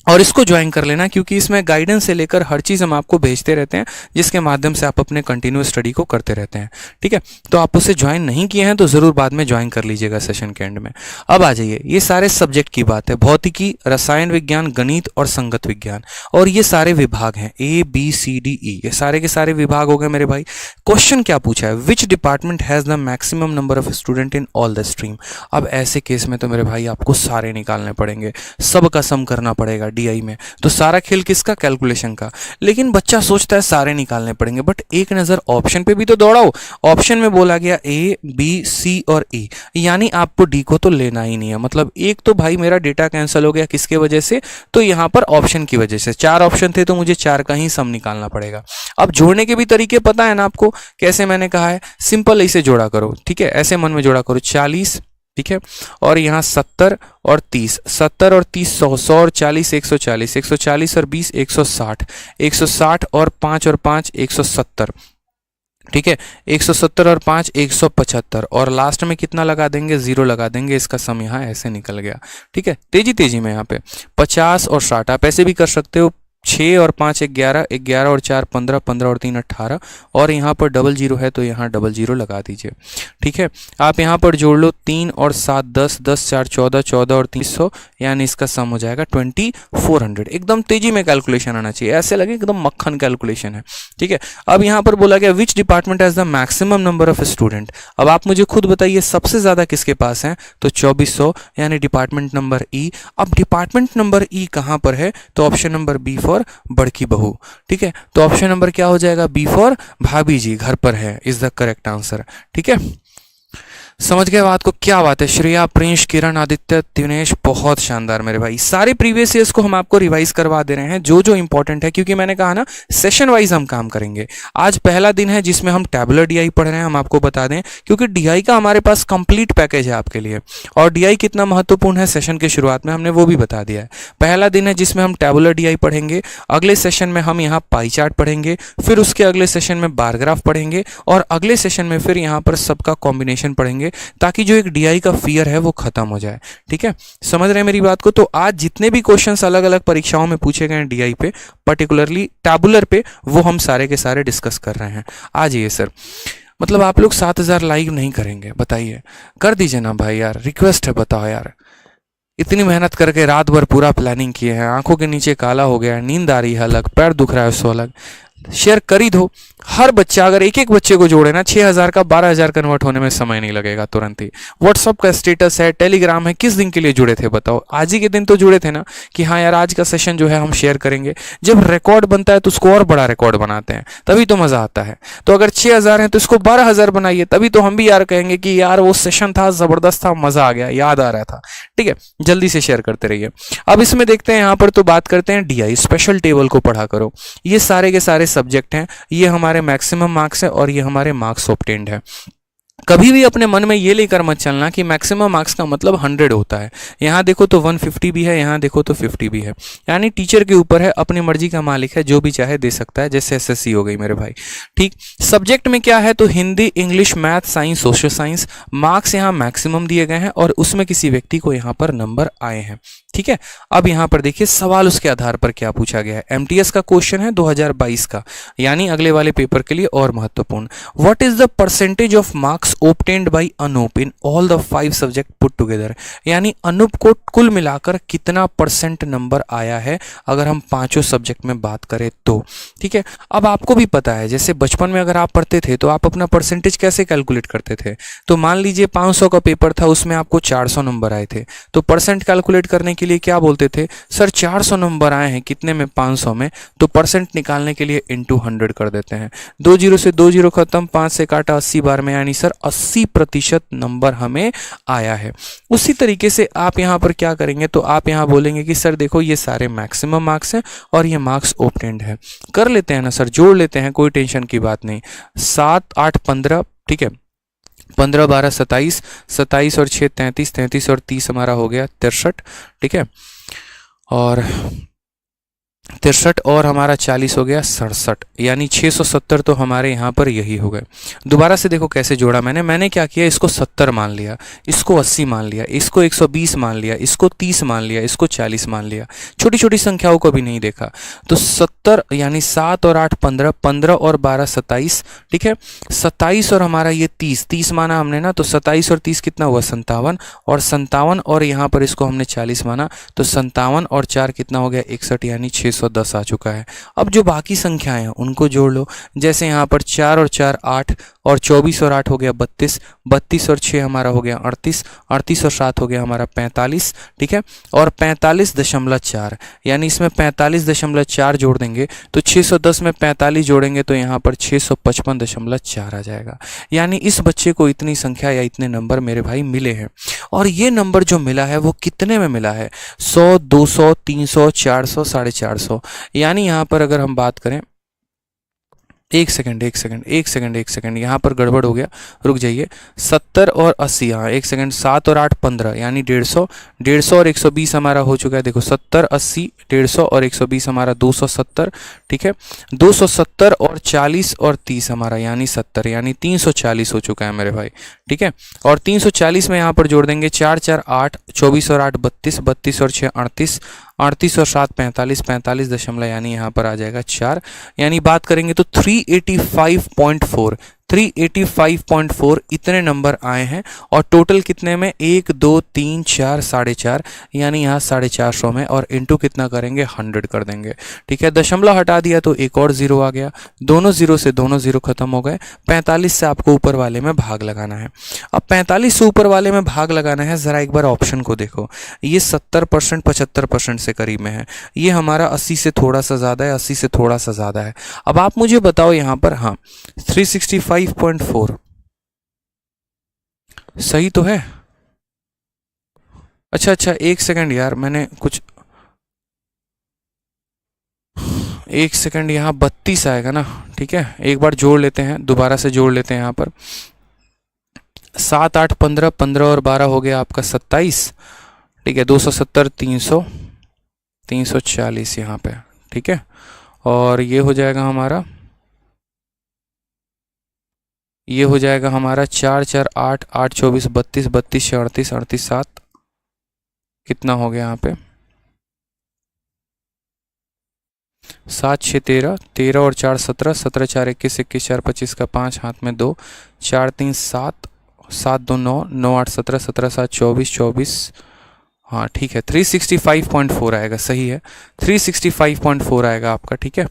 और इसको ज्वाइन कर लेना, क्योंकि इसमें गाइडेंस से लेकर हर चीज़ हम आपको भेजते रहते हैं, जिसके माध्यम से आप अपने कंटिन्यूस स्टडी को करते रहते हैं, ठीक है। तो आप उसे ज्वाइन नहीं किए हैं तो ज़रूर बाद में ज्वाइन कर लीजिएगा सेशन के एंड में। अब आ जाइए, ये सारे सब्जेक्ट की बात है, भौतिकी, रसायन विज्ञान, गणित और संगत विज्ञान, और ये सारे विभाग हैं ABCDE, ये सारे के सारे विभाग हो गए मेरे भाई। क्वेश्चन क्या पूछा है, which department has the maximum number of student in all the stream. अब ऐसे केस में तो मेरे भाई आपको सारे निकालने पड़ेंगे, सबका सम करना पड़ेगा डीआई में। तो सारा खेल किसका, कैलकुलेशन का। लेकिन बच्चा सोचता है सारे निकालने पड़ेंगे, बट एक नजर ऑप्शन पे भी तो दौड़ाओ। ऑप्शन में बोला गया A, B, C और E, यानी आपको D को तो लेना ही नहीं है। मतलब एक तो भाई मेरा डेटा कैंसिल हो गया, किसके वजह से, तो यहां पर ऑप्शन की वजह से। 4 ऑप्शन थे तो मुझे 4 का ही सम निकालना पड़ेगा। अब जोड़ने के भी तरीके पता है ना आपको, कैसे मैंने कहा है, सिंपल इसे जोड़ा करो, ठीक है। ऐसे मन में जोड़ा करो, 40, ठीक है, और यहाँ 70 और 30, 70 और 30 100, 100 और 40 140, 140 और 20 160, 160 और 5 और 5 170, ठीक है, 170 और 5 175, और लास्ट में कितना लगा देंगे, 0 लगा देंगे। इसका सम यहाँ ऐसे निकल गया, ठीक है। तेजी तेजी में यहाँ पे 50 और 60, आप ऐसे भी कर सकते हो, 6 और 5 11, 11 और 4 15, 15 और 3 18, और यहाँ पर डबल 0 है तो यहाँ डबल 0 लगा दीजिए, ठीक है। आप यहाँ पर जोड़ लो, 3 और 7 10, 10 4 14, 14 और 300, यानी इसका सम हो जाएगा 2400। एकदम तेजी में कैलकुलेशन आना चाहिए, ऐसे लगे एकदम मक्खन कैलकुलेशन है, ठीक है। अब यहाँ पर बोला गया which department has the maximum number of student. अब आप मुझे खुद बताइए सबसे ज्यादा किसके पास है, तो 2400, यानी डिपार्टमेंट नंबर E। अब डिपार्टमेंट नंबर E कहाँ पर है, तो ऑप्शन नंबर B फॉर बड़की बहू, ठीक है। तो ऑप्शन नंबर क्या हो जाएगा, B फॉर भाभी जी घर पर है, इज द करेक्ट आंसर, ठीक है। समझ गए बात को, क्या बात है। श्रेया, प्रिंस, किरण, आदित्य, दिनेश, बहुत शानदार मेरे भाई। सारे प्रीवियस ईयर्स को हम आपको रिवाइज करवा दे रहे हैं, जो जो इंपॉर्टेंट है, क्योंकि मैंने कहा ना सेशन वाइज हम काम करेंगे। आज पहला दिन है जिसमें हम टैबुलर डीआई पढ़ रहे हैं, हम आपको बता दें, क्योंकि डीआई का हमारे पास कंप्लीट पैकेज है आपके लिए, और डीआई कितना महत्वपूर्ण है सेशन के शुरुआत में हमने वो भी बता दिया है। पहला दिन है जिसमें हम टैबुलर डीआई पढ़ेंगे, अगले सेशन में हम यहाँ पाई चार्ट पढ़ेंगे, फिर उसके अगले सेशन में बार ग्राफ पढ़ेंगे, और अगले सेशन में फिर यहाँ पर सबका कॉम्बिनेशन पढ़ेंगे, ताकि जो एक डीआई का फियर है वो खत्म हो जाए, ठीक है। समझ रहे हैं मेरी बात को। तो आज जितने भी क्वेश्चंस अलग अलग परीक्षाओं में पूछे गए हैं डीआई पे, पर्टिकुलरली टैबुलर पे, वो हम सारे के सारे डिस्कस कर रहे हैं। आ जाइए सर, मतलब आप लोग 7000 लाइक नहीं करेंगे, बताइए, कर दीजिए ना भाई यार, रिक्वेस्ट है, बताओ यार। इतनी मेहनत करके रात भर पूरा प्लानिंग किए हैं, आंखों के नीचे काला हो गया है, नींद आ रही है अलग, पैर दुख रहा है उसको अलग, शेयर कर ही दो। हर बच्चा, अगर एक एक बच्चे को जोड़े ना, 6000 का 12000 कन्वर्ट होने में समय नहीं लगेगा, तुरंत ही। व्हाट्सअप का स्टेटस है, टेलीग्राम है, किस दिन के लिए जुड़े थे बताओ, आज ही के दिन तो जुड़े थे ना, कि हाँ यार आज का सेशन जो है हम शेयर करेंगे। जब रिकॉर्ड बनता है तो उसको और बड़ा रिकॉर्ड बनाते हैं, तभी तो मजा आता है। तो अगर 6000 है तो इसको 12000 बनाइए, तभी तो हम भी यार कहेंगे कि यार वो सेशन था, जबरदस्त था, मजा आ गया, याद आ रहा था, ठीक है। जल्दी से शेयर करते रहिए। अब इसमें देखते हैं, यहाँ पर तो बात करते हैं डीआई स्पेशल टेबल को पढ़ा करो। ये सारे के सारे सब्जेक्ट हैं, ये हमारे मैक्सिमम मार्क्स है और ये हमारे मार्क्स ऑब्टेन्ड है। कभी भी अपने मन में ये लेकर मत चलना कि मैक्सिमम मार्क्स का मतलब 100 होता है। यहाँ देखो तो 150 भी है, यहाँ देखो तो 50 भी है। यानी टीचर के ऊपर है, अपनी मर्जी का मालिक है, जो भी चाहे दे सकता है। जैसे एसएससी हो गई मेरे भाई, ठीक। सब्जेक्ट में क्या है तो Hindi, English, math, science, social science. Marks यहाँ मैक्सिमम दिए गए हैं और उसमें किसी व्यक्ति को यहाँ पर नंबर आए हैं, ठीक है। अब यहाँ पर देखिए सवाल उसके आधार पर क्या पूछा गया है। एमटीएस का क्वेश्चन है 2022 का, यानी अगले वाले पेपर के लिए और महत्वपूर्ण। What is the percentage of marks obtained by Anoop in all the 5 subject put together. यानी अनूप को कुल मिलाकर कितना परसेंट नंबर आया है अगर हम पांचों सब्जेक्ट में बात करें तो, ठीक है। अब आपको भी पता है, जैसे बचपन में अगर आप पढ़ते थे तो आप अपना परसेंटेज कैसे कैलकुलेट करते थे। तो मान लीजिए 500 का पेपर था, उसमें आपको 400 नंबर आए थे, तो परसेंट कैलकुलेट करने के लिए क्या बोलते थे, सर 400 नंबर आए हैं कितने में, 500 में, तो परसेंट निकालने के लिए इंटू 100 कर देते हैं। 2 जीरो से 2 जीरो खत्म, 5 से काटा 80 बार में, यानी सर 80% नंबर हमें आया है। उसी तरीके से आप यहाँ पर क्या करेंगे तो आप यहाँ बोलेंगे कि सर देखो ये सारे मैक्सिमम मार्क्स हैं और ये मार्क्स ऑब्टेन्ड है। कर लेते हैं ना सर, जोड़ लेते हैं, कोई टेंशन की बात नहीं। 7 8 15, ठीक है, 15 12 27, 27 और 6 33, 33 और 30 हमारा हो गया 63, ठीक है। और 63 और हमारा 40 हो गया 67, यानी 670 तो हमारे यहाँ पर यही हो गए। दोबारा से देखो कैसे जोड़ा मैंने क्या किया, इसको 70 मान लिया, इसको 80 मान लिया, इसको 120 मान लिया, इसको 30 मान लिया, इसको 40 मान लिया, छोटी छोटी संख्याओं को भी नहीं देखा। तो 70 यानी 7 और 8 15, 15 और 12 27, ठीक है। 27 और हमारा ये 30 माना हमने ना, तो 27 और 30 कितना हुआ 57, और 57 और यहाँ पर इसको हमने 40 माना, तो 57 और 4 कितना हो गया 61, यानी 610 आ चुका है। अब जो बाकी संख्याएं हैं उनको जोड़ लो। जैसे यहाँ पर 4 और 4 8, और 24 और 8 हो गया 32, 32 और 6 हमारा हो गया 38, 38 और 7 हो गया हमारा 45, ठीक है। और 45.4, यानी इसमें 45.4 जोड़ देंगे तो 610 में 45 जोड़ेंगे तो यहाँ पर 655.4 आ जाएगा। यानी इस बच्चे को इतनी संख्या या इतने नंबर मेरे भाई मिले हैं। और ये नंबर जो मिला है वो कितने में मिला है, 100 200 300 400 450। यानी यहाँ पर अगर हम बात करें, एक सेकंड, यहाँ पर गड़बड़ हो गया, रुक जाइए। 70 और 80, हाँ एक सेकंड, 7 और 8 15, यानी 150, 150 और 120 हमारा हो चुका है। देखो 70 80 150 और 120 हमारा 270, ठीक है। 270 और 40 और 30 हमारा यानी 70, यानी 340 हो चुका है मेरे भाई, ठीक है। और 340 में यहाँ पर जोड़ देंगे 4 4 8, 24 और 8 32, 32 और 6 38, 38 और 7 45, 45 दशमलव यानी यहाँ पर आ जाएगा 4। यानी बात करेंगे तो 385.4 इतने नंबर आए हैं। और टोटल कितने में, 1 2 3 4 4.5, यानी यहाँ 450 में, और इंटू कितना करेंगे 100 कर देंगे, ठीक है। दशमलव हटा दिया तो एक और जीरो आ गया, दोनों जीरो से दोनों जीरो खत्म हो गए। 45 से आपको ऊपर वाले में भाग लगाना है। अब 45 से ऊपर वाले में भाग लगाना है, ज़रा एक बार ऑप्शन को देखो, ये 70% 75% से करीब में है, ये हमारा 80 से थोड़ा सा ज़्यादा है, 80 से थोड़ा सा ज़्यादा है। अब आप मुझे बताओ यहाँ पर, हाँ 365.4 सही तो है। अच्छा एक सेकंड यार, मैंने कुछ, एक सेकंड, यहाँ 32 आएगा ना, ठीक है। एक बार जोड़ लेते हैं, दोबारा से जोड़ लेते हैं। यहाँ पर 7 8 15, 15 और 12 हो गया आपका 27, ठीक है। 270 300 340 यहाँ पे, ठीक है। और ये हो जाएगा हमारा, ये हो जाएगा हमारा 4 4 8 8 24 32, 32 6 38, 38 7 कितना हो गया यहाँ पे, 7 6 13, 13 और 4 17, 17 4 21, 21 4 25 का 5 हाथ में 2, 4 3 7, 7 2 9, 9 8 17, 17 7 24, 24, हाँ ठीक है 365.4 आएगा, सही है 365.4 आएगा आपका, ठीक है।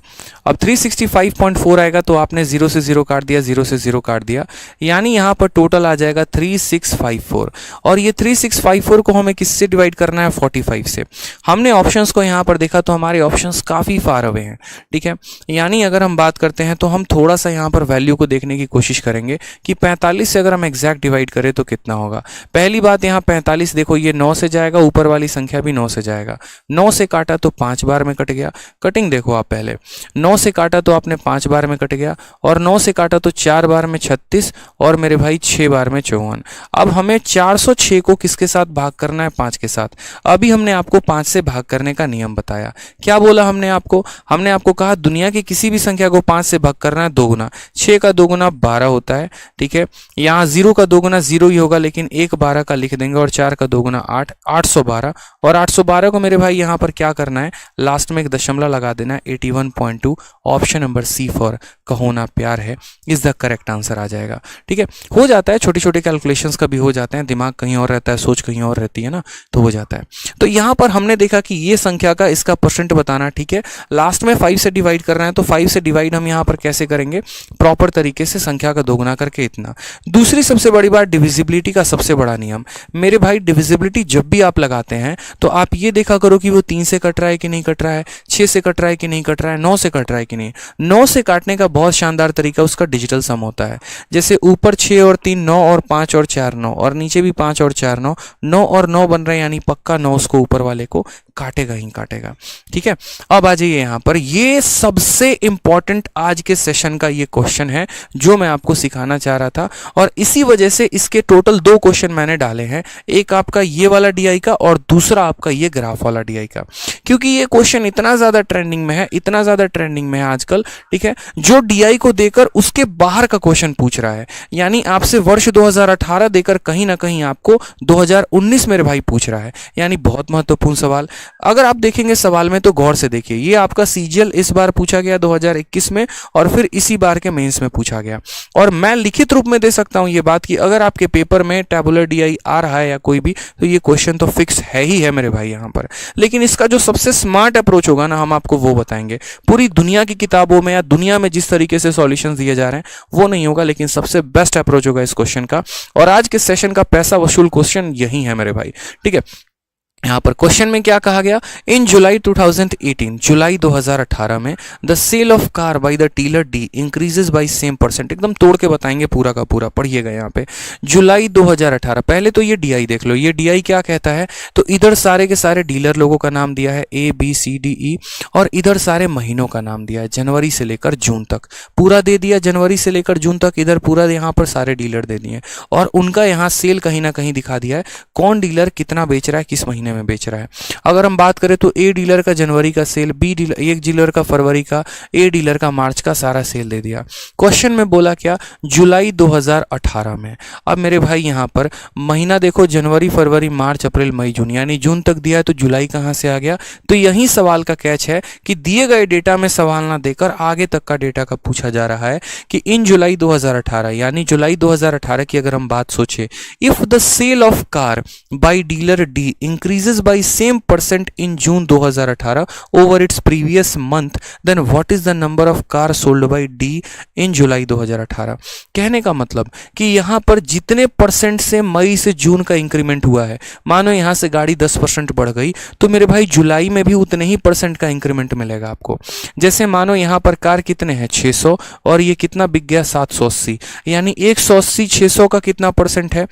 अब 365.4 आएगा तो आपने 0 से 0 काट दिया, 0 से 0 काट दिया, यानी यहाँ पर टोटल आ जाएगा 3654। और ये 3654 को हमें किससे डिवाइड करना है, 45 से। हमने ऑप्शंस को यहाँ पर देखा तो हमारे ऑप्शंस काफ़ी फार अवे हैं, ठीक है। यानी अगर हम बात करते हैं तो हम थोड़ा सा यहाँ पर वैल्यू को देखने की कोशिश करेंगे कि 45 से अगर हम एग्जैक्ट डिवाइड करें तो कितना होगा। पहली बात यहाँ 45 देखो ये 9 से जाएगा, ऊपर वाली संख्या भी 9 से जाएगा। 9 से काटा तो 5 बार में कट गया। कटिंग देखो आप पहले, 9 से काटा तो आपने 5 बार में कट गया, और 9 से काटा तो 4 बार में 36, और मेरे भाई 6 बार में 54। अब हमें 406 को किसके साथ भाग करना है? 5 के साथ। अभी हमने आपको 5 से भाग करने का नियम बताया। क्या बोला हमने आपको? हमने आपको कहा दुनिया की किसी भी संख्या को 5 से भाग करना है 2 गुना। 6 का 2 गुना 12 होता है, ठीक है। यहाँ 0 का 2 गुना 0 ही होगा, लेकिन 1 12 का लिख देंगे, और 4 का 2 गुना 8, 812। और 812 को मेरे भाई यहाँ पर क्या करना है? लास्ट में एक दशमलव लगा देना है। 81.2 ऑप्शन नंबर सी फॉर कहो ना प्यार है इज द करेक्ट आंसर आ जाएगा, ठीक है। हो जाता है, छोटे छोटे कैलकुलेशंस कभी हो जाते हैं, दिमाग कहीं और रहता है, सोच कहीं और रहती है ना, तो हो जाता है। तो यहाँ पर हमने देखा कि ये संख्या का इसका परसेंट बताना, ठीक है। लास्ट में 5 से डिवाइड करना है, तो 5 से डिवाइड हम यहाँ पर कैसे करेंगे? प्रॉपर तरीके से संख्या का 2 गुना करके इतना। दूसरी सबसे बड़ी बात, डिविजिबिलिटी का सबसे बड़ा नियम। मेरे भाई डिविजिबिलिटी जब भी आप लगाते हैं तो आप ये देखा करो कि वो 3 से कट रहा है कि नहीं कट रहा है, 6 से कट रहा है कि नहीं कट रहा है, 9 से कट रहा है कि नहीं। 9 से काटने का बहुत शानदार तरीका उसका डिजिटल सम होता है। जैसे ऊपर 6 और 3 9, और 5 और 4 9, और नीचे भी 5 और 4 9, 9 और 9 बन रहे हैं, यानी पक्का 9 उसको ऊपर वाले को काटेगा ही काटेगा, ठीक है। अब आ जाइए यहाँ पर, ये सबसे इंपॉर्टेंट आज के सेशन का ये क्वेश्चन है जो मैं आपको सिखाना चाह रहा था, और इसी वजह से इसके टोटल 2 क्वेश्चन मैंने डाले हैं। एक आपका ये वाला डीआई का, और दूसरा आपका ये ग्राफ वाला डीआई का, क्योंकि ये क्वेश्चन इतना ज्यादा ट्रेंडिंग में है, इतना ज्यादा ट्रेंडिंग में है आजकल, ठीक है। जो डीआई को देकर उसके बाहर का क्वेश्चन पूछ रहा है, यानी आपसे वर्ष 2018 देकर कहीं ना कहीं आपको 2019 मेरे भाई पूछ रहा है, यानी बहुत महत्वपूर्ण सवाल। अगर आप देखेंगे सवाल में तो गौर से देखिए, ये आपका सीजीएल इस बार पूछा गया 2021 में, और फिर इसी बार के मेंस में पूछा गया। और मैं लिखित रूप में दे सकता हूं ये बात कि अगर आपके पेपर में टैबुलर डीआई आ रहा है या कोई भी, तो ये क्वेश्चन तो फिक्स है ही है मेरे भाई यहाँ पर। लेकिन इसका जो सबसे स्मार्ट अप्रोच होगा ना, हम आपको वो बताएंगे। पूरी दुनिया की किताबों में या दुनिया में जिस तरीके से सॉल्यूशंस दिए जा रहे हैं वो नहीं होगा, लेकिन सबसे बेस्ट अप्रोच होगा इस क्वेश्चन का। और आज के सेशन का पैसा वसूल क्वेश्चन यही है मेरे भाई, ठीक है। यहाँ पर क्वेश्चन में क्या कहा गया? इन जुलाई 2018, जुलाई 2018 में the sale of car by the dealer D increases by same percent. एकदम तोड़ के बताएंगे पूरा का पूरा, पढ़िएगा यहाँ पे। जुलाई 2018, पहले तो ये डीआई देख लो, ये डीआई क्या कहता है? तो इधर सारे के सारे डीलर लोगों का नाम दिया है, A B C D E, और इधर सारे महीनों का नाम दिया है, जनवरी से लेकर जून तक पूरा दे दिया, जनवरी से लेकर जून तक इधर पूरा यहाँ पर सारे डीलर दे दिए, और उनका यहाँ सेल कहीं ना कहीं दिखा दिया है, कौन डीलर कितना बेच रहा है, किस महीने में बेच रहा है। अगर हम बात करें तो ए डीलर का जनवरी का सेल, बी डीलर, एक डीलर का फरवरी का, ए डीलर का मार्च का सारा सेल दे दिया। क्वेश्चन में बोला क्या? जुलाई 2018 में। अब मेरे भाई यहाँ पर महीना देखो, जनवरी फरवरी मार्च अप्रैल मई जून, यानी जून तक दिया है, तो जुलाई कहाँ से आ गया? तो यही सवाल का कैच है कि दिए गए डेटा में सवाल ना देकर आगे तक का डेटा का पूछा जा रहा है कि इन जुलाई 2018, यानी जुलाई 2018 की अगर हम बात सोचे, if the sale of car by dealer D increases by same percent in June 2018 over its previous month, then what is the number of car sold by D in July 2018। कहने का मतलब कि यहां पर जितने परसेंट से मई से जून का इंक्रीमेंट हुआ है, मानो यहां से गाड़ी 10% बढ़ गई, तो मेरे भाई जुलाई में भी उतने ही परसेंट का इंक्रीमेंट मिलेगा आपको। जैसे मानो यहां पर कार कितने हैं? 600, और ये कितना बिक गया? 780, यानी 180 600 का कितना परसेंट है?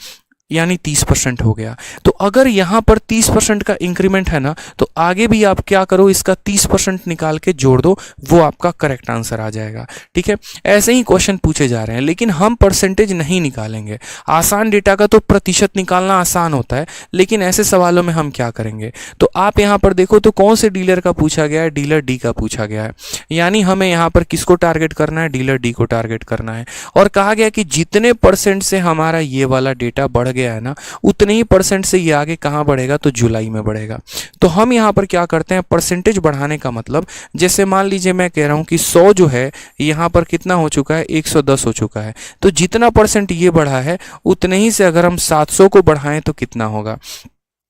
यानी 30% हो गया। तो अगर यहां पर 30% का इंक्रीमेंट है ना, तो आगे भी आप क्या करो, इसका 30% निकाल के जोड़ दो, वो आपका करेक्ट आंसर आ जाएगा, ठीक है। ऐसे ही क्वेश्चन पूछे जा रहे हैं, लेकिन हम परसेंटेज नहीं निकालेंगे। आसान डेटा का तो प्रतिशत निकालना आसान होता है, लेकिन ऐसे सवालों में हम क्या करेंगे? तो आप यहां पर देखो तो कौन से डीलर का पूछा गया है? डीलर डी का पूछा गया है, यानी हमें यहां पर किसको टारगेट करना है? डीलर डी को टारगेट करना है। और कहा गया कि जितने परसेंट से हमारा ये वाला डेटा बढ़ गया है ना, उतने ही परसेंट से ये आगे कहां बढ़ेगा? तो जुलाई में बढ़ेगा। तो हम यहां पर क्या करते हैं? परसेंटेज बढ़ाने का मतलब, जैसे मान लीजिए मैं कह रहा हूं कि 100 जो है यहां पर कितना हो चुका है? 110 हो चुका है। तो जितना परसेंट ये बढ़ा है, उतने ही से अगर हम 700 को बढ़ाएं तो कितना होगा?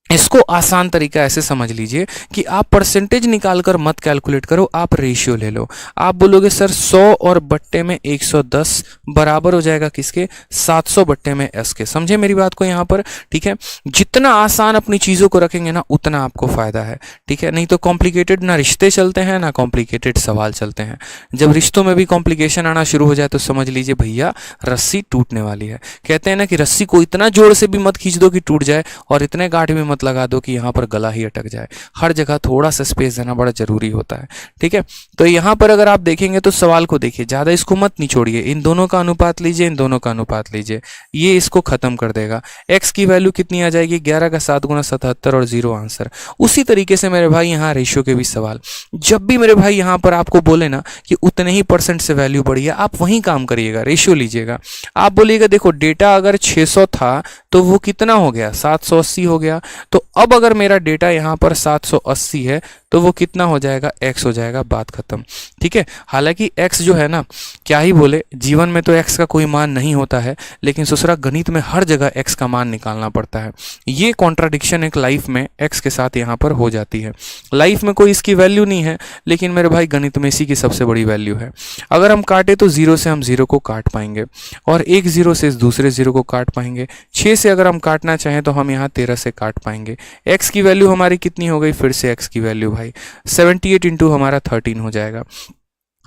इसको आसान तरीका ऐसे समझ लीजिए कि आप परसेंटेज निकालकर मत कैलकुलेट करो, आप रेशियो ले लो। आप बोलोगे सर 100 और बट्टे में 110 बराबर हो जाएगा किसके? 700 बट्टे में s के। समझे मेरी बात को यहाँ पर, ठीक है। जितना आसान अपनी चीजों को रखेंगे ना, उतना आपको फायदा है, ठीक है। नहीं तो कॉम्प्लिकेटेड ना रिश्ते चलते हैं, ना कॉम्प्लिकेटेड सवाल चलते हैं। जब रिश्तों में भी कॉम्प्लिकेशन आना शुरू हो जाए तो समझ लीजिए भैया रस्सी टूटने वाली है। कहते हैं ना कि रस्सी को इतना जोर से भी मत खींच दो कि टूट जाए, और इतने गाढ़ भी मत मत लगा दो कि यहाँ पर गला ही अटक जाए। हर जगह थोड़ा सा स्पेस देना बड़ा जरूरी होता है, ठीक है। तो यहाँ पर अगर आप देखेंगे तो सवाल को देखिए, ज़्यादा इसको मत निचोड़िए, इन दोनों का अनुपात लीजिए, इन दोनों का अनुपात लीजिए, ये इसको खत्म कर देगा। x की वैल्यू कितनी आ जाएगी, 11 का 7 गुना 77 और 0 आंसर। उसी तरीके से मेरे भाई यहाँ रेशियो के भी सवाल, जब भी मेरे भाई यहाँ पर आपको बोले ना कि उतने ही % से वैल्यू बढ़ी है, आप वहीं काम करिएगा, रेशियो लीजिएगा। आप बोलिएगा देखो डेटा अगर 600 था तो वो कितना हो गया, 780 हो गया। तो अब अगर मेरा डेटा यहाँ पर 780 है तो वो कितना हो जाएगा, x हो जाएगा, बात खत्म, ठीक है। हालांकि x जो है ना, क्या ही बोले, जीवन में तो x का कोई मान नहीं होता है, लेकिन ससुरा गणित में हर जगह x का मान निकालना पड़ता है। ये कॉन्ट्राडिक्शन एक लाइफ में x के साथ यहाँ पर हो जाती है। लाइफ में कोई इसकी वैल्यू नहीं है, लेकिन मेरे भाई गणित में इसी की सबसे बड़ी वैल्यू है। अगर हम काटे तो 0 से हम 0 को काट पाएंगे, और एक 0 से इस दूसरे 0 को काट पाएंगे। 6 से अगर हम काटना चाहें तो हम यहाँ 13 से काट पाएंगे। x की वैल्यू हमारी कितनी हो गई, फिर से x की वैल्यू भाई 78 इंटू हमारा 13 हो जाएगा।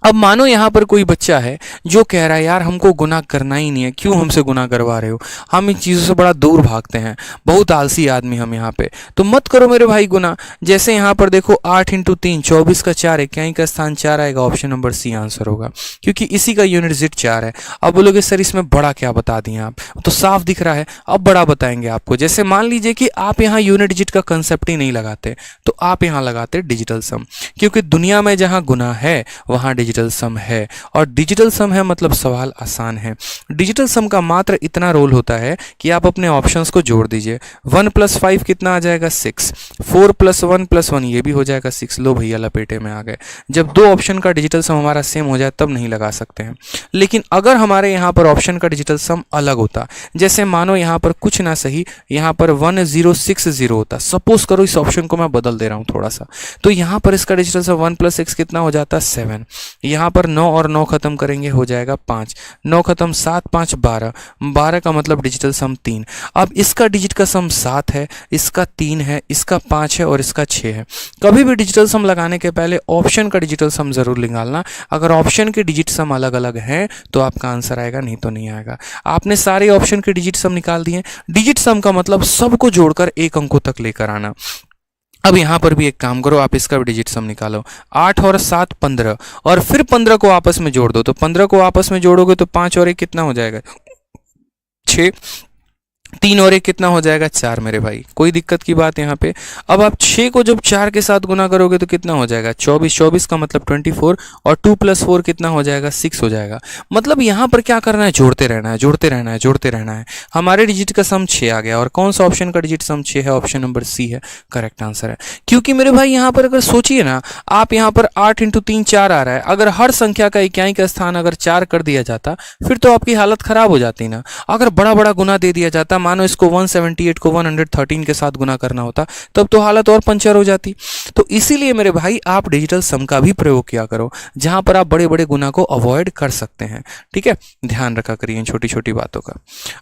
अब मानो यहाँ पर कोई बच्चा है जो कह रहा है यार हमको गुना करना ही नहीं है, क्यों हमसे गुना करवा रहे हो, हम इन चीज़ों से बड़ा दूर भागते हैं, बहुत आलसी आदमी हम यहाँ पे। तो मत करो मेरे भाई गुना। जैसे यहाँ पर देखो 8 इंटू 3 24 का 4 है, इक्याई का स्थान 4 आएगा, ऑप्शन नंबर सी आंसर होगा, क्योंकि इसी का यूनिट डिजिट 4 है। अब बोलोगे सर इसमें बड़ा क्या बता दिए आप, तो साफ दिख रहा है, अब बड़ा बताएंगे आपको। जैसे मान लीजिए कि आप यहाँ यूनिट डिजिट का कंसेप्ट ही नहीं लगाते, तो आप यहाँ लगाते डिजिटल सम, क्योंकि दुनिया में जहाँ गुना है वहाँ डिजिटल सम है, और डिजिटल सम है मतलब सवाल आसान है। डिजिटल सम का मात्र इतना रोल होता है कि आप अपने ऑप्शंस को जोड़ दीजिए। 1 + 5 कितना आ जाएगा, 6। 4 + 1 + 1 ये भी हो जाएगा 6। लो भैया लपेटे में आ गए। जब दो ऑप्शन का डिजिटल सम हमारा सेम हो जाए तब नहीं लगा सकते हैं। लेकिन अगर हमारे यहाँ पर ऑप्शन का डिजिटल सम अलग होता, जैसे मानो यहाँ पर कुछ ना सही, यहाँ पर 1060 होता, सपोज करो इस ऑप्शन को मैं बदल दे रहा हूँ थोड़ा सा, तो यहाँ पर इसका डिजिटल सम 1 + 6 कितना हो जाता, 7। यहाँ पर 9 और 9 खत्म करेंगे, हो जाएगा 5। 9 खत्म, 7 5 12, 12 का मतलब डिजिटल सम 3। अब इसका डिजिट का सम 7 है, इसका 3 है, इसका 5 है और इसका 6 है। कभी भी डिजिटल सम लगाने के पहले ऑप्शन का डिजिटल सम जरूर निकालना। अगर ऑप्शन के डिजिट सम अलग अलग हैं तो आपका आंसर आएगा, नहीं तो नहीं आएगा। आपने सारे ऑप्शन के डिजिट सम निकाल दिए। डिजिट सम का मतलब सबको जोड़कर एक अंकों तक लेकर आना। अब यहाँ पर भी एक काम करो, आप इसका भी डिजिट सम निकालो। 8 और 7 15, और फिर 15 को आपस में जोड़ दो। तो 15 को आपस में जोड़ोगे तो 5 और 1 कितना हो जाएगा, 6। 3 और 1 कितना हो जाएगा, 4 मेरे भाई। कोई दिक्कत की बात यहाँ पे। अब आप 6 को जब 4 के साथ गुना करोगे तो कितना हो जाएगा, 24। 24 का मतलब 24, और 2 + 4 कितना हो जाएगा, 6 हो जाएगा। मतलब यहाँ पर क्या करना है, जोड़ते रहना है, जोड़ते रहना है, जोड़ते रहना है। हमारे डिजिट का सम 6 आ गया, और कौन सा ऑप्शन का डिजिट सम 6 है, ऑप्शन नंबर सी है, करेक्ट आंसर है। क्योंकि मेरे भाई यहाँ पर अगर सोचिए ना, आप यहाँ पर 8 × 3 4 आ रहा है, अगर हर संख्या का इक्याई का स्थान अगर 4 कर दिया जाता फिर तो आपकी हालत खराब हो जाती ना। अगर बड़ा बड़ा गुना दे दिया जाता, मानो इसको 178 को 113 के साथ गुना करना होता, तब तो हालत और पंचर हो जाती। तो इसीलिए मेरे भाई आप डिजिटल सम का भी प्रयोग किया करो, जहां पर आप बड़े बड़े गुना को अवॉइड कर सकते हैं, ठीक है। ध्यान रखा करिए छोटी छोटी बातों का।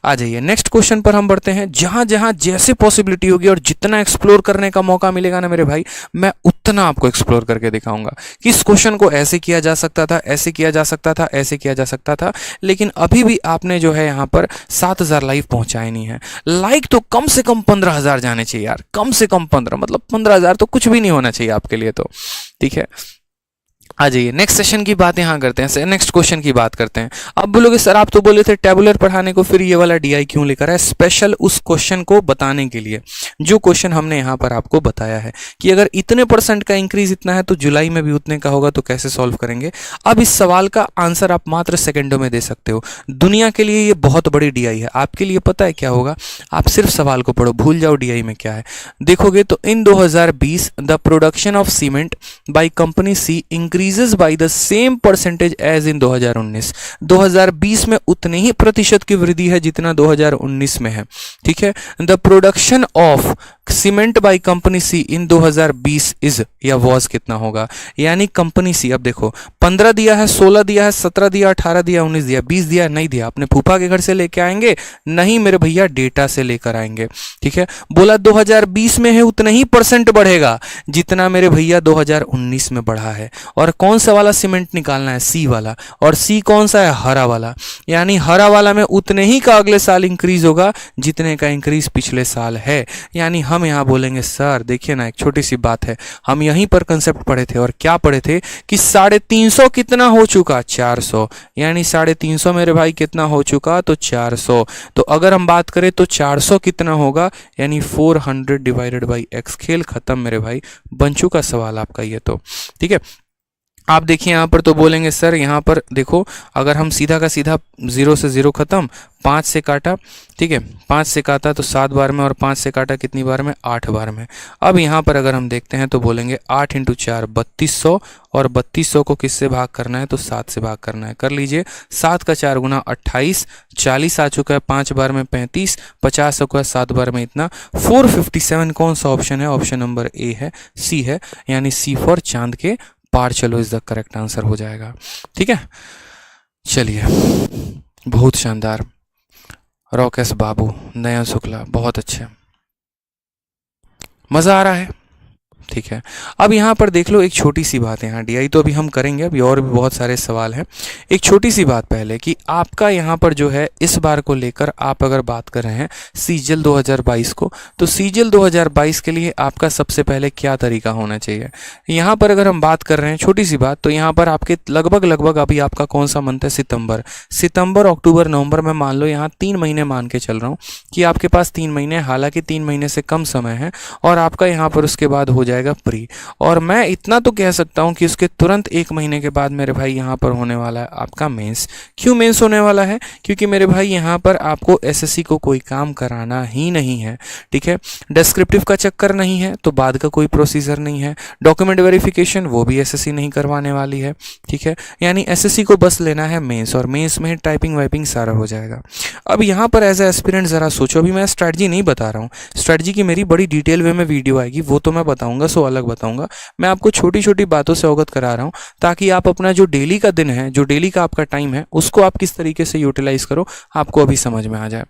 आ जाइए नेक्स्ट क्वेश्चन पर हम बढ़ते हैं। जहां जहां जैसे पॉसिबिलिटी होगी और जितना एक्सप्लोर करने का मौका मिलेगा ना मेरे भाई, मैं उतना आपको एक्सप्लोर करके दिखाऊंगा कि इस क्वेश्चन को ऐसे किया जा सकता था, ऐसे किया जा सकता था, ऐसे किया जा सकता था। लेकिन अभी भी आपने जो है यहाँ पर 7000 लाइव पहुंचाए नहीं है। लाइक तो कम से कम 15,000 जाने चाहिए यार, कम से कम 15, मतलब 15,000 तो कुछ भी नहीं होना चाहिए आपके लिए तो, ठीक है। आ जाइए नेक्स्ट सेशन की बात यहाँ करते हैं, नेक्स्ट क्वेश्चन की बात करते हैं। अब बोलोगे सर आप तो बोले थे टेबुलर पढ़ाने को, फिर ये वाला डीआई क्यों लेकर आए? स्पेशल उस क्वेश्चन को बताने के लिए, जो क्वेश्चन हमने यहाँ पर आपको बताया है कि अगर इतने % का इंक्रीज इतना है तो जुलाई में भी उतने का होगा, तो कैसे सॉल्व करेंगे। अब इस सवाल का आंसर आप मात्र सेकेंडों में दे सकते हो। दुनिया के लिए ये बहुत बड़ी डीआई है, आपके लिए पता है क्या होगा? आप सिर्फ सवाल को पढ़ो, भूल जाओ डीआई में क्या है। देखोगे तो in 2020 the production of cement by company C increases by the same percentage as in 2019। 2020 में उतने ही प्रतिशत की वृद्धि है जितना 2019 में है, ठीक है। The production of cement by company C in 2020 is या वॉज कितना होगा, यानी कंपनी सी। अब देखो 15 दिया है, 16 दिया है, 17 दिया, 18 दिया, 19 दिया, 20 दिया, नहीं दिया। अपने फूफा के घर से लेके आएंगे? नहीं मेरे भैया, डेटा से लेकर आएंगे, ठीक है। बोला 2020 में है उतना ही % बढ़ेगा जितना मेरे भैया 2019 में बढ़ा है, और और कौन सा वाला सीमेंट निकालना है, सी वाला, और सी कौन सा है, हरा वाला। यानी हरा वाला में उतने ही का अगले साल इंक्रीज होगा जितने का इंक्रीज पिछले साल है। यानी हम यहाँ बोलेंगे सर देखिए ना, एक छोटी सी बात है, हम यहीं पर कंसेप्ट पढ़े थे और क्या पढ़े थे कि 350 कितना हो चुका, 400। यानी 350 मेरे भाई कितना हो चुका, तो 400। तो अगर हम बात करें तो 400 कितना होगा, यानी 400 डिवाइडेड बाई x। खेल खत्म मेरे भाई, बन चुका सवाल आपका ये तो, ठीक है। आप देखिए यहाँ पर तो बोलेंगे सर यहाँ पर देखो, अगर हम सीधा का सीधा 0 से 0 खत्म, 5 से काटा, ठीक है, 5 से काटा तो 7 बार में, और 5 से काटा कितनी बार में, 8 बार में। अब यहाँ पर अगर हम देखते हैं तो बोलेंगे 8 × 4 3200, और 3200 को किससे भाग करना है, तो 7 से भाग करना है। कर लीजिए, 7 का 4 गुना 28, 40 आ चुका है, 5 बार में 35, 50 होगा 7 बार में इतना, 457। कौन सा ऑप्शन है, ऑप्शन नंबर ए है, सी है, यानी सी फॉर चांद के पार चलो इज द करेक्ट आंसर हो जाएगा, ठीक है। चलिए, बहुत शानदार, रॉकेश बाबू, नयन शुक्ला, बहुत अच्छे, मज़ा आ रहा है, ठीक है। अब यहाँ पर देख लो, एक छोटी सी बात है, यहाँ डीआई तो अभी हम करेंगे, अभी और भी बहुत सारे सवाल हैं। एक छोटी सी बात पहले कि आपका यहाँ पर जो है इस बार को लेकर आप अगर बात कर रहे हैं सीजीएल 2022 को, तो सीजीएल 2022 के लिए आपका सबसे पहले क्या तरीका होना चाहिए। यहाँ पर अगर हम बात कर रहे हैं छोटी सी बात, तो यहाँ पर आपके लगभग अभी आपका कौन सा मंथ है, सितंबर, अक्टूबर, नवंबर में मान लो यहाँ 3 महीने मान के चल रहा हूँ कि आपके पास 3 महीने, हालांकि 3 महीने से कम समय है, और आपका यहाँ पर उसके बाद हो जाएगा प्री। और मैं इतना तो कह सकता हूं कि उसके तुरंत 1 महीने के बाद मेरे भाई यहां पर होने वाला है आपका मेंस। क्यों मेंस होने वाला है, क्योंकि मेरे भाई यहां पर आपको एसएससी को कोई काम कराना ही नहीं है, ठीक है। डिस्क्रिप्टिव का चक्कर नहीं है, तो बाद का कोई प्रोसीजर नहीं है। डॉक्यूमेंट वेरिफिकेशन वो भी एसएससी नहीं करवाने वाली है, ठीक है। यानी एसएससी को बस लेना है मेंस, और मेंस में टाइपिंग वाइपिंग सारा हो जाएगा। अब यहाँ पर एज ए एस्पिरेंट जरा सोचो, अभी मैं स्ट्रैटेजी नहीं बता रहा हूँ, स्ट्रैटेजी की मेरी बड़ी डिटेल वे में वीडियो आएगी, वो तो मैं बताऊंगा, सो अलग बताऊंगा। मैं आपको छोटी छोटी बातों से अवगत करा रहा हूं ताकि आप अपना जो डेली का दिन है, जो डेली का आपका टाइम है, उसको आप किस तरीके से यूटिलाइज करो, आपको अभी समझ में आ जाए।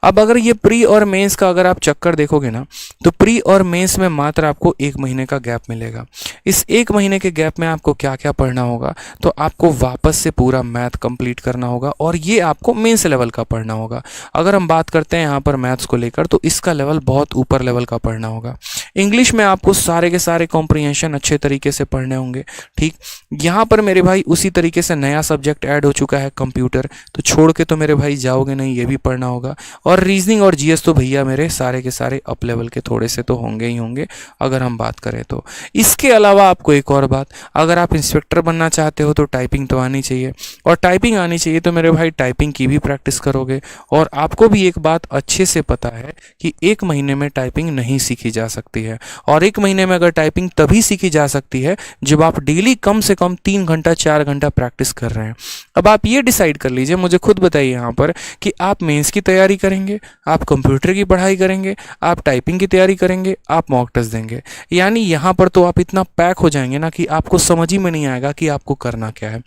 अब अगर ये प्री और मेंस का अगर आप चक्कर देखोगे ना, तो प्री और मेंस में मात्र आपको 1 महीने का गैप मिलेगा। इस 1 महीने के गैप में आपको क्या क्या पढ़ना होगा, तो आपको वापस से पूरा मैथ कंप्लीट करना होगा, और ये आपको मेंस लेवल का पढ़ना होगा। अगर हम बात करते हैं यहाँ पर मैथ्स को लेकर, तो इसका लेवल बहुत ऊपर लेवल का पढ़ना होगा। इंग्लिश में आपको सारे के सारे कॉम्प्रिहेंशन अच्छे तरीके से पढ़ने होंगे, ठीक। यहाँ पर मेरे भाई उसी तरीके से नया सब्जेक्ट ऐड हो चुका है कंप्यूटर, तो छोड़ के तो मेरे भाई जाओगे नहीं, ये भी पढ़ना होगा। और रीजनिंग और जीएस तो भैया मेरे सारे के सारे अप लेवल के थोड़े से तो होंगे ही होंगे अगर हम बात करें तो। इसके अलावा आपको एक और बात, अगर आप इंस्पेक्टर बनना चाहते हो तो टाइपिंग तो आनी चाहिए, और टाइपिंग आनी चाहिए तो मेरे भाई टाइपिंग की भी प्रैक्टिस करोगे। और आपको भी एक बात अच्छे से पता है कि 1 महीने में टाइपिंग नहीं सीखी जा सकती है, और 1 महीने में अगर टाइपिंग तभी सीखी जा सकती है जब आप डेली कम से कम 3 घंटा 4 घंटा प्रैक्टिस कर रहे हैं। अब आप ये डिसाइड कर लीजिए, मुझे खुद बताइए यहाँ पर कि आप मेंस की तैयारी करेंगे, आप कंप्यूटर की पढ़ाई करेंगे, आप टाइपिंग की तैयारी करेंगे, आप मॉक टेस्ट देंगे। यानी यहाँ पर तो आप इतना पैक हो जाएंगे ना कि आपको समझ ही में नहीं आएगा कि आपको करना क्या है।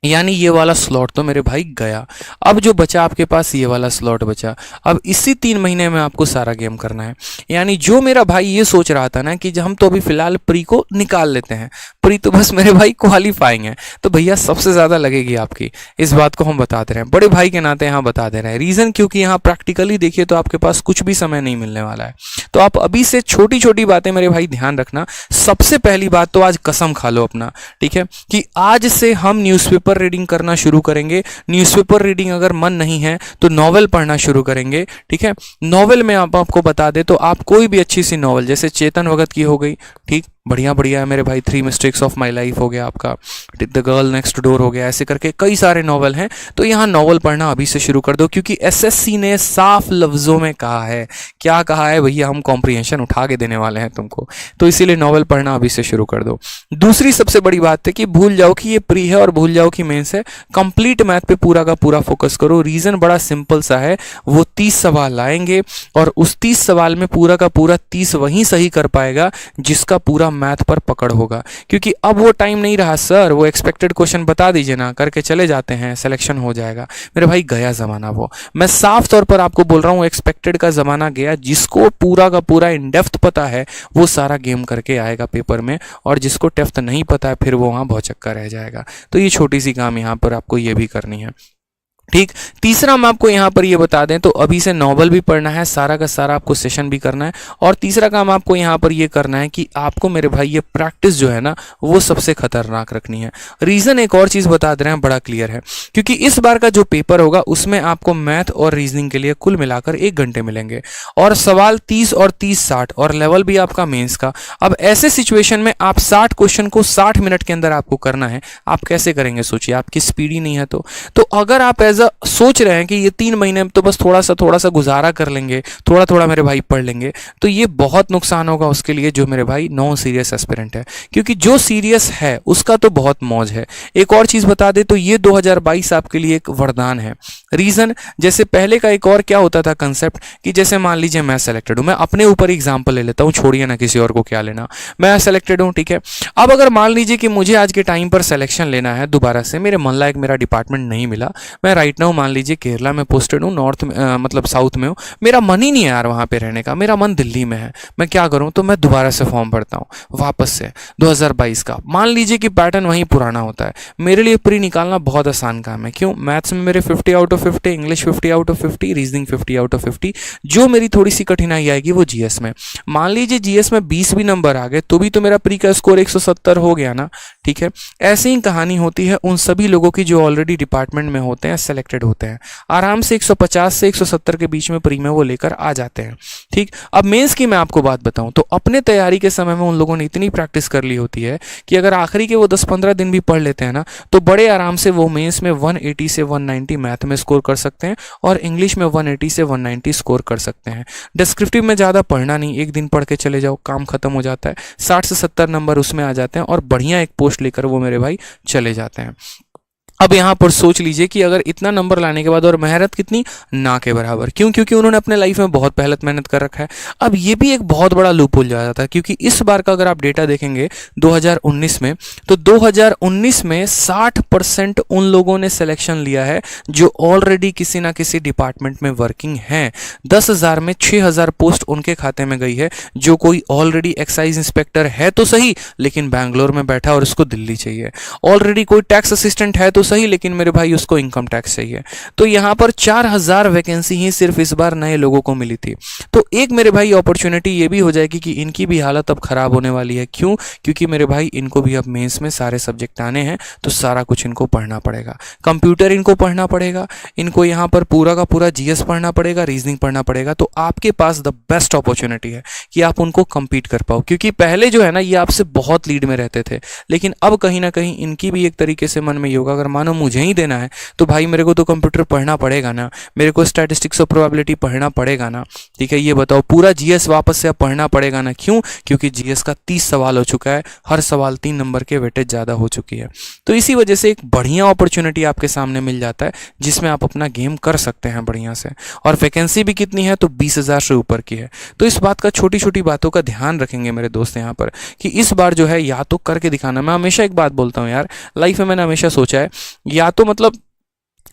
यानी ये वाला स्लॉट तो मेरे भाई गया। अब जो बचा आपके पास ये वाला स्लॉट बचा, अब इसी 3 महीने में आपको सारा गेम करना है। यानी जो मेरा भाई ये सोच रहा था ना कि हम तो अभी फिलहाल प्री को निकाल लेते हैं, प्री तो बस मेरे भाई क्वालिफाइंग है, तो भैया सबसे ज़्यादा लगेगी आपकी। इस बात को हम बता दे रहे हैं, बड़े भाई के नाते यहाँ बता दे रहे हैं। रीज़न क्योंकि यहाँ प्रैक्टिकली देखिए तो आपके पास कुछ भी समय नहीं मिलने वाला है। तो आप अभी से छोटी छोटी बातें मेरे भाई ध्यान रखना। सबसे पहली बात तो आज कसम खा लो अपना, ठीक है, कि आज से हम न्यूज़पेपर रीडिंग करना शुरू करेंगे। न्यूज़पेपर रीडिंग अगर मन नहीं है तो नॉवेल पढ़ना शुरू करेंगे, ठीक है। नॉवेल में आपको बता दे तो आप कोई भी अच्छी सी नॉवेल, जैसे चेतन भगत की हो गई, ठीक, बढ़िया बढ़िया है मेरे भाई, 3 मिस्टेक्स ऑफ माय लाइफ हो गया आपका, द गर्ल नेक्स्ट डोर हो गया, ऐसे करके कई सारे नॉवल हैं। तो यहाँ नॉवल पढ़ना अभी से शुरू कर दो, क्योंकि एसएससी ने साफ लफ्जों में कहा है, क्या कहा है भैया, हम कॉम्प्रिहेंशन उठा के देने वाले हैं तुमको, तो इसीलिए नॉवल पढ़ना अभी से शुरू कर दो। दूसरी सबसे बड़ी बात है कि भूल जाओ कि ये प्री है और भूल जाओ कि मेंस है, कंप्लीट मैथ पे पूरा का पूरा फोकस करो। रीजन बड़ा सिंपल सा है, वो 30 सवाल आएंगे और उस 30 सवाल में पूरा का पूरा 30 वही सही कर पाएगा जिसका पूरा मैथ पर पकड़ होगा, क्योंकि अब वो टाइम नहीं रहा सर, वो एक्सपेक्टेड क्वेश्चन बता दीजिए ना, करके चले जाते हैं, सिलेक्शन हो जाएगा। मेरे भाई गया ज़माना वो, मैं साफ तौर पर आपको बोल रहा हूँ, एक्सपेक्टेड का ज़माना गया। जिसको पूरा का पूरा इन डेप्थ पता है वो सारा गेम करके आएगा पेपर में, और जिसको डेप्थ नहीं पता है फिर वो वहाँ भौचक्का रह जाएगा। तो ये छोटी सी काम यहाँ पर आपको ये भी करनी है। ठीक, तीसरा हम आपको यहाँ पर ये बता दें तो अभी से नॉवल भी पढ़ना है, सारा का सारा आपको सेशन भी करना है, और तीसरा काम आपको यहाँ पर ये करना है कि आपको मेरे भाई ये प्रैक्टिस जो है ना वो सबसे खतरनाक रखनी है। रीज़न एक और चीज़ बता दे रहे हैं, बड़ा क्लियर है, क्योंकि इस बार का जो पेपर होगा उसमें आपको मैथ और रीजनिंग के लिए कुल मिलाकर 1 घंटे मिलेंगे, और सवाल 30 और 30-60, और लेवल भी आपका मेंस का। अब ऐसे सिचुएशन में आप 60 क्वेश्चन को 60 मिनट के अंदर आपको करना है, आप कैसे करेंगे सोचिए, आपकी स्पीड ही नहीं है। तो अगर आप सोच रहे हैं कि ये 3 महीने में तो बस थोड़ा सा गुजारा कर लेंगे, थोड़ा थोड़ा मेरे भाई पढ़ लेंगे, तो ये बहुत नुकसान होगा उसके लिए जो मेरे भाई नॉन सीरियस एस्पिरेंट है, क्योंकि जो सीरियस है उसका तो बहुत मौज है। एक और चीज़ बता दे तो ये 2022 आपके लिए एक वरदान है। रीज़न, जैसे पहले का एक और क्या होता था कंसेप्ट कि जैसे मान लीजिए मैं सेलेक्टेड हूँ, मैं अपने ऊपर एग्जाम्पल ले लेता हूँ, छोड़िए ना किसी और को क्या लेना, मैं सेलेक्टेड हूँ, ठीक है। अब अगर मान लीजिए कि मुझे आज के टाइम पर सिलेक्शन लेना है दोबारा से, मेरे मन लायक मेरा डिपार्टमेंट नहीं मिला, मैं राइट नाउ मान लीजिए केरला में पोस्टेड हूँ, नॉर्थ में मतलब साउथ में हूँ, मेरा मन ही नहीं है यार वहाँ पे रहने का, मेरा मन दिल्ली में है, मैं क्या करूँ, तो मैं दोबारा से फॉर्म भरता हूँ वापस से 2022 का। मान लीजिए कि पैटर्न वहीं पुराना होता है, मेरे लिए प्री निकालना बहुत आसान काम है। क्यों? मैथ्स में मेरे 50 out of 50, English 50 out of 50, reasoning 50 out of 50। जो मेरी थोड़ी सी कठिनाई आएगी वो जीएस में। मान लीजिए जीएस में 20 भी नंबर आ गए तो भी तो मेरा प्री का स्कोर 170 हो गया ना, ठीक है। ऐसे ही कहानी होती है उन सभी लोगों की जो ऑलरेडी डिपार्टमेंट में होते हैं, सेलेक्टेड होते हैं, आराम से 150 से 170 के बीच में प्री में वो लेकर आ जाते हैं, ठीक। अब मेंस की मैं आपको बात बताऊं तो अपने तैयारी के समय में उन लोगों ने इतनी प्रैक्टिस कर ली होती है कि अगर आखिरी के वो 10-15 दिन भी पढ़ लेते हैं ना तो बड़े आराम से वो मेंस में 180 से 190 मैथ में स्कोर कर सकते हैं और इंग्लिश में 180 से 190 स्कोर कर सकते हैं। डिस्क्रिप्टिव में ज़्यादा पढ़ना नहीं, एक दिन पढ़ के चले जाओ, काम खत्म हो जाता है, 60 से 70 नंबर उसमें आ जाते हैं और बढ़िया एक पोस्ट लेकर वो मेरे भाई चले जाते हैं। अब यहाँ पर सोच लीजिए कि अगर इतना नंबर लाने के बाद और मेहनत कितनी ना के बराबर, क्यों? क्योंकि उन्होंने अपने लाइफ में बहुत मेहनत कर रखा है। अब ये भी एक बहुत बड़ा लूप हो जाता है क्योंकि इस बार का अगर आप डेटा देखेंगे 2019 में तो 2019 में 60% उन लोगों ने सिलेक्शन लिया है जो ऑलरेडी किसी ना किसी डिपार्टमेंट में वर्किंग हैं। 10,000 में 6,000 पोस्ट उनके खाते में गई है जो कोई ऑलरेडी एक्साइज इंस्पेक्टर है तो सही लेकिन बैंगलोर में बैठा और उसको दिल्ली चाहिए, ऑलरेडी कोई टैक्स असिस्टेंट है तो सही लेकिन मेरे भाई उसको इनकम टैक्स चाहिए। तो यहाँ पर 4,000 वैकेंसी ही सिर्फ इस बार नए लोगों को मिली थी। तो एक मेरे भाई अपॉर्चुनिटी ये भी हो जाएगी कि इनकी भी हालत अब खराब होने वाली है। क्यों? क्योंकि मेरे भाई इनको भी अब मेंस में सारे सब्जेक्ट आने हैं तो सारा कुछ इनको पढ़ना पड़ेगा। कंप्यूटर इनको पढ़ना पड़ेगा, इनको यहाँ पर पूरा का पूरा जीएस पढ़ना पड़ेगा, रीजनिंग पढ़ना पड़ेगा। तो आपके पास द बेस्ट अपॉर्चुनिटी है कि आप उनको कम्पीट कर पाओ, क्योंकि पहले जो है ना ये आपसे बहुत लीड में रहते थे लेकिन अब कहीं ना कहीं इनकी भी एक तरीके से मन में ये होगा अगर मानो मुझे ही देना है तो भाई मेरे को तो कंप्यूटर पढ़ना पड़ेगा ना, मेरे को स्टैटिस्टिक्स और प्रोबेबिलिटी पढ़ना पड़ेगा ना, ठीक है। ये बताओ पूरा जीएस वापस से अब पढ़ना पड़ेगा ना, क्यों? क्योंकि जीएस का 30 सवाल हो चुका है, हर सवाल 3 नंबर के वेटेज ज़्यादा हो चुकी है। तो इसी वजह से एक बढ़िया अपॉर्चुनिटी आपके सामने मिल जाता है जिसमें आप अपना गेम कर सकते हैं बढ़िया से। और वैकेंसी भी कितनी है? तो 20,000 से ऊपर की है। तो इस बात का छोटी छोटी बातों का ध्यान रखेंगे मेरे दोस्त यहाँ पर कि इस बार जो है या तो करके दिखाना। मैं हमेशा एक बात बोलता हूँ यार, लाइफ में मैंने हमेशा सोचा है या तो मतलब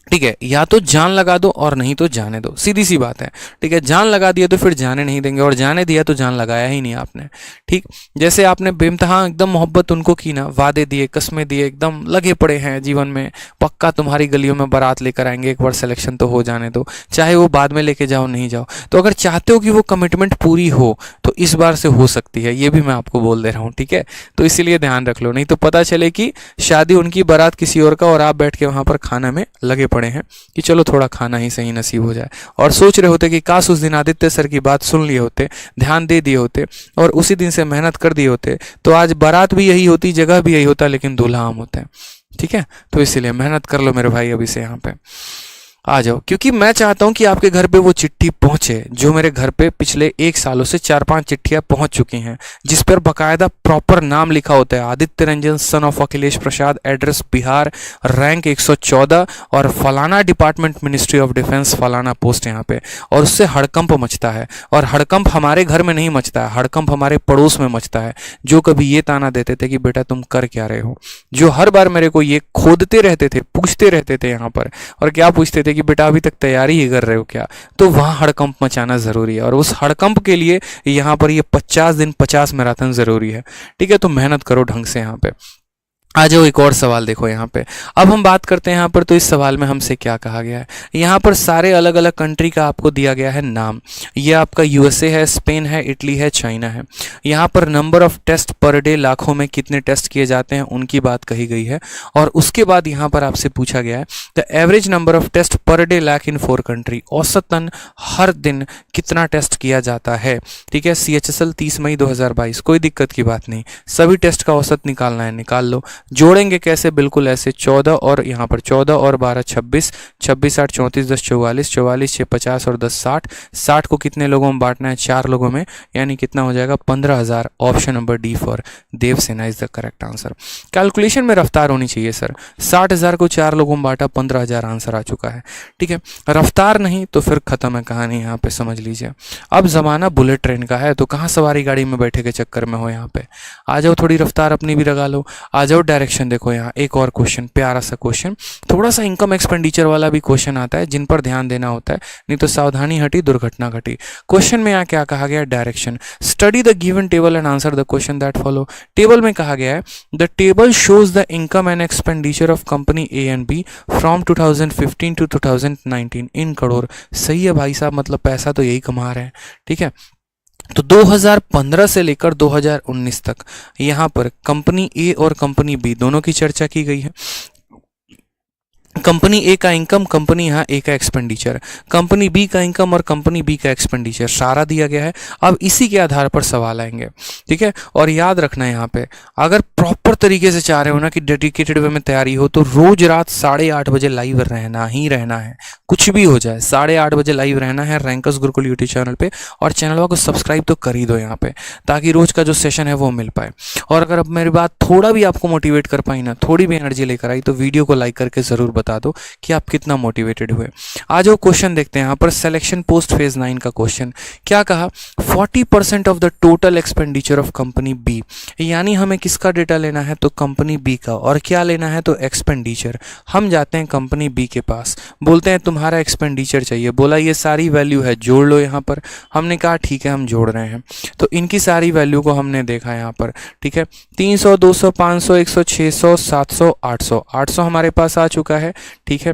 ठीक है, या तो जान लगा दो और नहीं तो जाने दो, सीधी सी बात है, ठीक है। जान लगा दिया तो फिर जाने नहीं देंगे और जाने दिया तो जान लगाया ही नहीं आपने, ठीक। जैसे आपने बेइंतहा एकदम मोहब्बत उनको की ना, वादे दिए, कस्में दिए, एकदम लगे पड़े हैं जीवन में, पक्का तुम्हारी गलियों में बारात लेकर आएंगे, एक बार सिलेक्शन तो हो जाने दो, चाहे वो बाद में लेके जाओ नहीं जाओ। तो अगर चाहते हो कि वो कमिटमेंट पूरी हो तो इस बार से हो सकती है, ये भी मैं आपको बोल दे रहा हूँ, ठीक है। तो इसीलिए ध्यान रख लो, नहीं तो पता चले कि शादी उनकी, बारात किसी और का और आप बैठ के वहाँ पर खाना में लगे पड़े हैं कि चलो थोड़ा खाना ही सही नसीब हो जाए। और सोच रहे होते कि काश उस दिन आदित्य सर की बात सुन लिए होते, ध्यान दे दिए होते और उसी दिन से मेहनत कर दिए होते तो आज बारात भी यही होती, जगह भी यही होता, लेकिन दूल्हा हम होते हैं, ठीक है। तो इसीलिए मेहनत कर लो मेरे भाई अभी से यहाँ पे। आ जाओ, क्योंकि मैं चाहता हूं कि आपके घर पे वो चिट्ठी पहुंचे जो मेरे घर पे पिछले 1 सालों से 4-5 चिट्ठियां पहुंच चुकी हैं, जिस पर बकायदा प्रॉपर नाम लिखा होता है, Aditya Ranjan son of Akhilesh Prasad, address Bihar, rank 114 और फलाना डिपार्टमेंट मिनिस्ट्री ऑफ डिफेंस, फलाना पोस्ट यहाँ पे। और उससे हड़कंप मचता है, और हड़कंप हमारे घर में नहीं मचता है, हड़कंप हमारे पड़ोस में मचता है, जो कभी ये ताना देते थे कि बेटा तुम कर क्या रहे हो, जो हर बार मेरे को ये खोदते रहते थे, पूछते रहते थे यहाँ पर, और क्या पूछते थे कि बेटा अभी तक तैयारी ही कर रहे हो क्या। तो वहाँ हड़कंप मचाना ज़रूरी है, और उस हड़कंप के लिए यहाँ पर ये 50 दिन 50 मैराथन ज़रूरी है। ठीक है, तो मेहनत करो ढंग से यहाँ पे। आ जाओ, एक और सवाल देखो यहाँ पे। अब हम बात करते हैं यहाँ पर, तो इस सवाल में हमसे क्या कहा गया है, यहाँ पर सारे अलग अलग कंट्री का आपको दिया गया है नाम। ये आपका यूएसए है, स्पेन है, इटली है, चाइना है। यहाँ पर number of test per day, लाखों में कितने टेस्ट किए जाते हैं उनकी बात कही गई है। और उसके बाद यहाँ पर आपसे पूछा गया है the average number of test per day lakh in 4 country, औसतन हर दिन कितना टेस्ट किया जाता है। ठीक है, CHSL 30 मई 2022, कोई दिक्कत की बात नहीं, सभी टेस्ट का औसत निकालना है, निकाल लो। जोड़ेंगे कैसे, बिल्कुल ऐसे 14 और यहाँ पर 14 और 12 26, 26 8 34 10 44, 44 6 50 और 10 60, 60 को कितने लोगों में बांटना है, 4 लोगों में, यानी कितना हो जाएगा 15,000। Option number D for Devasena is the correct answer. Calculation में रफ्तार होनी चाहिए सर, 60,000 को 4 लोगों में बांटा, 15,000 आंसर आ चुका है। ठीक है, रफ्तार नहीं तो फिर खत्म है कहानी, यहाँ पे समझ लीजिए। अब जमाना बुलेट ट्रेन का है, तो कहाँ सवारी गाड़ी में बैठे के चक्कर में हो, यहाँ पे आ जाओ, थोड़ी रफ्तार अपनी भी लगा लो। आ जाओ डायरेक्शन देखो, यहाँ एक और क्वेश्चन, प्यारा सा क्वेश्चन, थोड़ा सा इनकम एक्सपेंडिचर वाला भी क्वेश्चन आता है, जिन पर ध्यान देना होता है, नहीं तो सावधानी हटी दुर्घटना घटी। क्वेश्चन में यहाँ क्या कहा गया, direction, study the given table and answer the question that follow. Table में कहा गया है the table shows the income and expenditure of company A and B from 2015 to 2019 in crore. सही है भाई साहब, मतलब पैसा तो यही कमा रहे हैं। ठीक है, तो 2015 से लेकर 2019 तक यहाँ पर कंपनी ए और कंपनी बी दोनों की चर्चा की गई है। कंपनी ए का इनकम, कंपनी यहाँ ए का एक्सपेंडिचर, कंपनी बी का इनकम और कंपनी बी का एक्सपेंडिचर, सारा दिया गया है। अब इसी के आधार पर सवाल आएंगे। ठीक है, और याद रखना यहाँ पे, अगर प्रॉपर तरीके से चाह रहे हो ना कि डेडिकेटेड वे में तैयारी हो, तो रोज रात 8:30 बजे लाइव रहना ही रहना है, कुछ भी हो जाए 8:30 बजे लाइव रहना है रैंकर्स गुरुकुल यूट्यूब चैनल पे। और चैनल को सब्सक्राइब तो कर ही दो यहाँ पे, ताकि रोज का जो सेशन है वो मिल पाए। और अगर अब मेरी बात थोड़ा भी आपको मोटिवेट कर पाई ना, थोड़ी भी एनर्जी लेकर आई, तो वीडियो को लाइक करके जरूर बता दो कि आप कितना मोटिवेटेड हुए। आ जाओ क्वेश्चन देखते हैं यहाँ पर, सिलेक्शन पोस्ट फेज 9 का क्वेश्चन। क्या कहा, 40% of the total expenditure of company B, यानी हमें किसका डेटा लेना है, तो कंपनी बी का, और क्या लेना है, तो एक्सपेंडिचर। हम जाते हैं कंपनी बी के पास, बोलते हैं तुम्हारा एक्सपेंडिचर चाहिए, बोला ये सारी वैल्यू है, जोड़ लो यहाँ पर। हमने कहा ठीक है हम जोड़ रहे हैं, तो इनकी सारी वैल्यू को हमने देखा यहाँ पर। ठीक है, 300 200 500 100 600 700 800, 800 हमारे पास आ चुका है। ठीक है,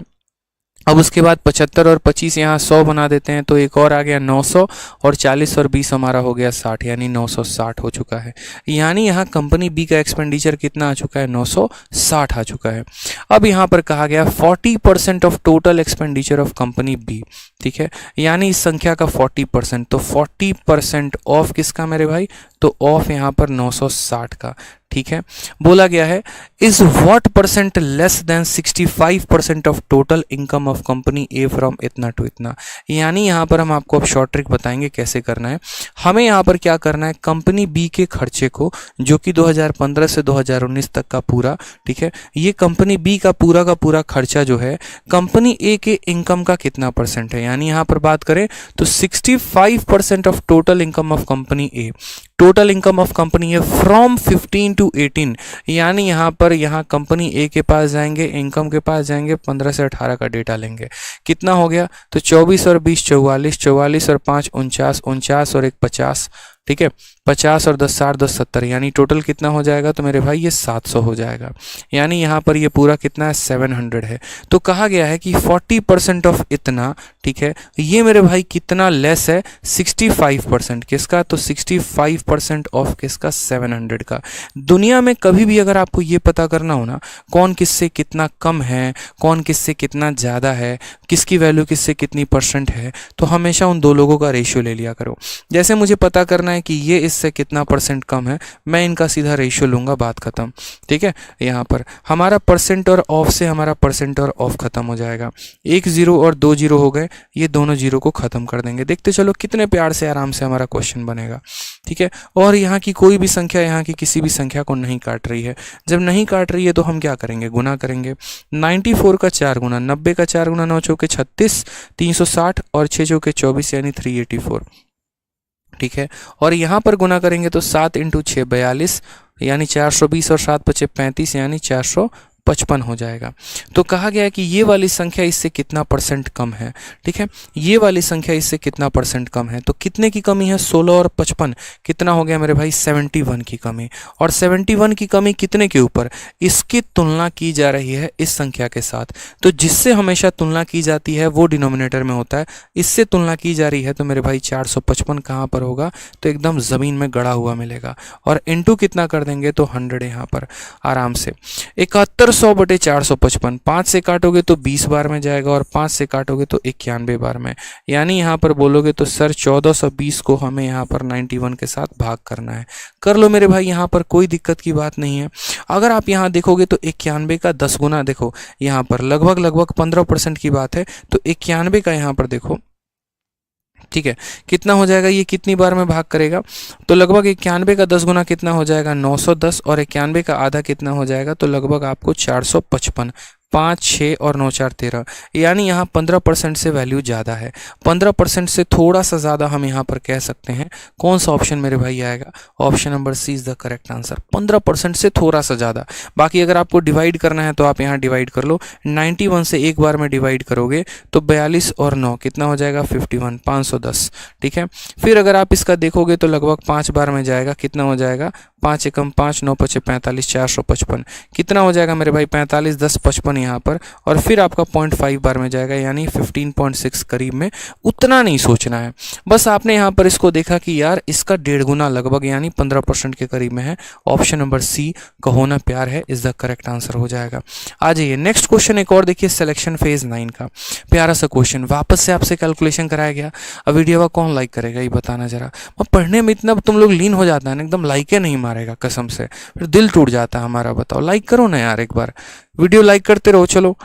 अब उसके बाद 75 और 25 यहाँ 100 बना देते हैं, तो एक और आ गया 900, और 40 और 20 हमारा हो गया 60, यानी 960 हो चुका है। यानी यहाँ कंपनी बी का एक्सपेंडिचर कितना आ चुका है, 960 आ चुका है। अब यहाँ पर कहा गया 40% of total expenditure of company B. ठीक है, यानी इस संख्या का 40%, तो 40% ऑफ किसका मेरे भाई, तो ऑफ यहाँ पर 960 का। ठीक है, बोला गया है is what percent less than 65% of total income of company A from इतना टू इतना। यानी यहाँ पर हम आपको अब शॉर्ट ट्रिक बताएंगे कैसे करना है। हमें यहाँ पर क्या करना है, कंपनी बी के खर्चे को, जो कि 2015 से 2019 तक का पूरा, ठीक है, ये कंपनी बी का पूरा खर्चा जो है कंपनी ए के इनकम का कितना परसेंट है, यानी यहाँ पर बात करें तो 65% of total income of company A, total income of company A from 15 to 18, यानी यहाँ पर यहाँ कंपनी ए के पास जाएंगे, इनकम के पास जाएंगे, 15 से 18 का डेटा लेंगे, कितना हो गया, तो 24 और 20 44, 44 और 5 49, 49 और 1 50, ठीक है, 50 और 10 60, 10 70, यानी टोटल कितना हो जाएगा, तो मेरे भाई ये 700 हो जाएगा। यानी यहाँ पर ये पूरा कितना है, 700 है। तो कहा गया है कि 40% ऑफ इतना, ठीक है, ये मेरे भाई कितना लेस है, 65% किसका, तो 65% ऑफ किसका, 700 का। दुनिया में कभी भी अगर आपको ये पता करना हो ना, कौन किससे कितना कम है, कौन किससे कितना ज़्यादा है, किसकी वैल्यू किससे कितनी परसेंट है, तो हमेशा उन दो लोगों का रेशियो ले लिया करो। जैसे मुझे पता करना है कि ये इससे कितना परसेंट कम है, मैं इनका सीधा रेशियो लूँगा, बात खत्म। ठीक है, यहाँ पर हमारा परसेंट और ऑफ से हमारा परसेंट और ऑफ खत्म हो जाएगा। एक जीरो और दो जीरो हो गए, ये दोनों जीरो को खत्म कर देंगे। देखते चलो कितने प्यार से आराम से हमारा क्वेश्चन बनेगा। ठीक है, और यहाँ की कोई भी संख्या यहाँ की किसी भी संख्या को नहीं काट रही है। जब नहीं काट रही है तो हम क्या करेंगे, गुना करेंगे। 94 का 4 गुना, 90 का 4 गुना, 9 चौके 36, 360 और 6 चौके 24 यानी 384। ठीक है, और यहाँ पर गुना करेंगे तो 7 × 6 42 यानी 420 और 7 × 5 35 यानी 455 हो जाएगा। तो कहा गया है कि ये वाली संख्या इससे कितना परसेंट कम है। ठीक है, ये वाली संख्या इससे कितना परसेंट कम है, तो कितने की कमी है, 16 और 55, कितना हो गया मेरे भाई, 71 की कमी। और 71 की कमी कितने के ऊपर, इसकी तुलना की जा रही है इस संख्या के साथ। तो जिससे हमेशा तुलना की जाती है वो डिनोमिनेटर में होता है, इससे तुलना की जा रही है तो मेरे भाई 455 कहाँ पर होगा, तो एकदम ज़मीन में गड़ा हुआ मिलेगा। और इंटू कितना कर देंगे तो 100 यहाँ पर आराम से। 7100/455, 5 से काटोगे तो 20 बार में जाएगा और 5 से काटोगे तो 91 बार में, यानी यहाँ पर बोलोगे तो सर 1420 को हमें यहाँ पर 91 के साथ भाग करना है। कर लो मेरे भाई, यहाँ पर कोई दिक्कत की बात नहीं है। अगर आप यहाँ देखोगे तो 91 का 10 गुना, देखो यहाँ पर लगभग 15% की बात है, तो 91 का यहाँ पर देखो, ठीक है, कितना हो जाएगा, ये कितनी बार में भाग करेगा, तो लगभग 91 का 10 गुना कितना हो जाएगा, 910, और 91 का आधा कितना हो जाएगा, तो लगभग आपको 455। 5, 6 और 9, 4, 13, यानी यहाँ 15% से वैल्यू ज़्यादा है। 15% से थोड़ा सा ज़्यादा हम यहाँ पर कह सकते हैं। कौन सा ऑप्शन मेरे भाई आएगा, option number C is the correct answer. 15% से थोड़ा सा ज़्यादा। बाकी अगर आपको डिवाइड करना है तो आप यहाँ डिवाइड कर लो। 91 से एक बार में डिवाइड करोगे तो 42 और 9 कितना हो जाएगा, 51, 510। ठीक है, फिर अगर आप इसका देखोगे तो लगभग 5 बार में जाएगा, कितना हो जाएगा, 5 एकम 5, 9 पचे 45, 455 कितना हो जाएगा मेरे भाई, 45, 10, 55 यहाँ पर, और फिर आपका 0.5 बार में जाएगा, यानी 15.6 करीब में। उतना नहीं सोचना है, बस आपने यहाँ पर इसको देखा कि यार इसका 1.5 गुना लगभग यानी 15% के करीब में है। ऑप्शन नंबर सी का होना प्यार है इज द करेक्ट आंसर हो जाएगा। आ जाइए नेक्स्ट क्वेश्चन, एक और देखिए, सिलेक्शन फेज 9 का प्यारा सा क्वेश्चन। वापस से आपसे कैलकुलेशन कराया गया। अब वीडियो का कौन लाइक करेगा ये बताना जरा। पढ़ने में इतना तुम लोग लीन हो जाता है ना, एकदम लाइक नहीं मारेगा कसम से, फिर दिल टूट जाता है हमारा। बताओ, लाइक करो ना यार, एक बार वीडियो लाइक करते रहो। चलो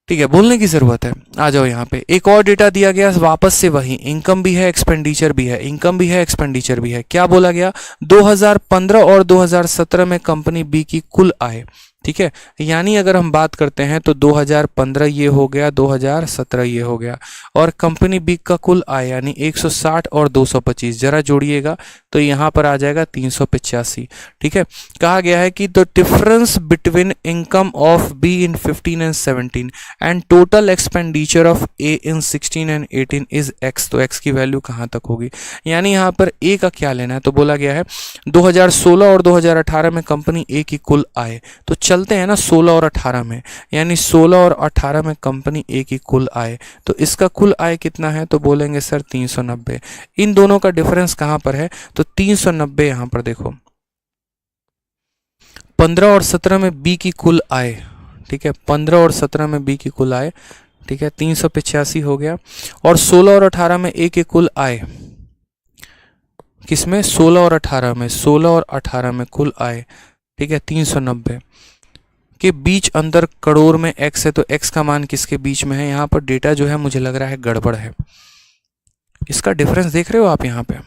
ठीक है, बोलने की जरूरत है। आ जाओ यहाँ पे, एक और डेटा दिया गया वापस से वही, इनकम भी है एक्सपेंडिचर भी है, इनकम भी है एक्सपेंडिचर भी है। क्या बोला गया, 2015 और 2017 में कंपनी बी की कुल आय, ठीक है, यानी अगर हम बात करते हैं तो 2015 ये हो गया, 2017 ये हो गया, और कंपनी बी का कुल आय यानी 160 और 225 जरा जोड़िएगा तो यहाँ पर आ जाएगा 385। ठीक है, कहा गया है कि the difference between income of be in 15 and 17 and total expenditure of A in 16 and 18 is x. तो एक्स की वैल्यू कहाँ तक होगी, यानी यहाँ पर ए का क्या लेना है, तो बोला गया है 2016 और 2018 में कंपनी ए की कुल आय, तो चलते हैं ना 16 और 18 में, यानी 16 और 18 में कंपनी ए की कुल आय, तो इसका कुल आय कितना है, तो बोलेंगे सर 390। इन दोनों का डिफरेंस कहाँ पर है, तो 390 यहाँ पर देखो, 15 और 17 में बी की कुल आय, ठीक है, 15 और 17 में बी की कुल आय, ठीक है, 385 हो गया, और 16 और 18 में ए की कुल आय, किसमें, 16 और 18 में, 16 और 18 में कुल आय, ठीक है, 390 के बीच अंदर करोड़ में x है, तो x का मान किसके बीच में है, यहाँ पर डेटा जो है मुझे लग रहा है गड़बड़ है। इसका डिफरेंस देख रहे हो आप यहाँ पे,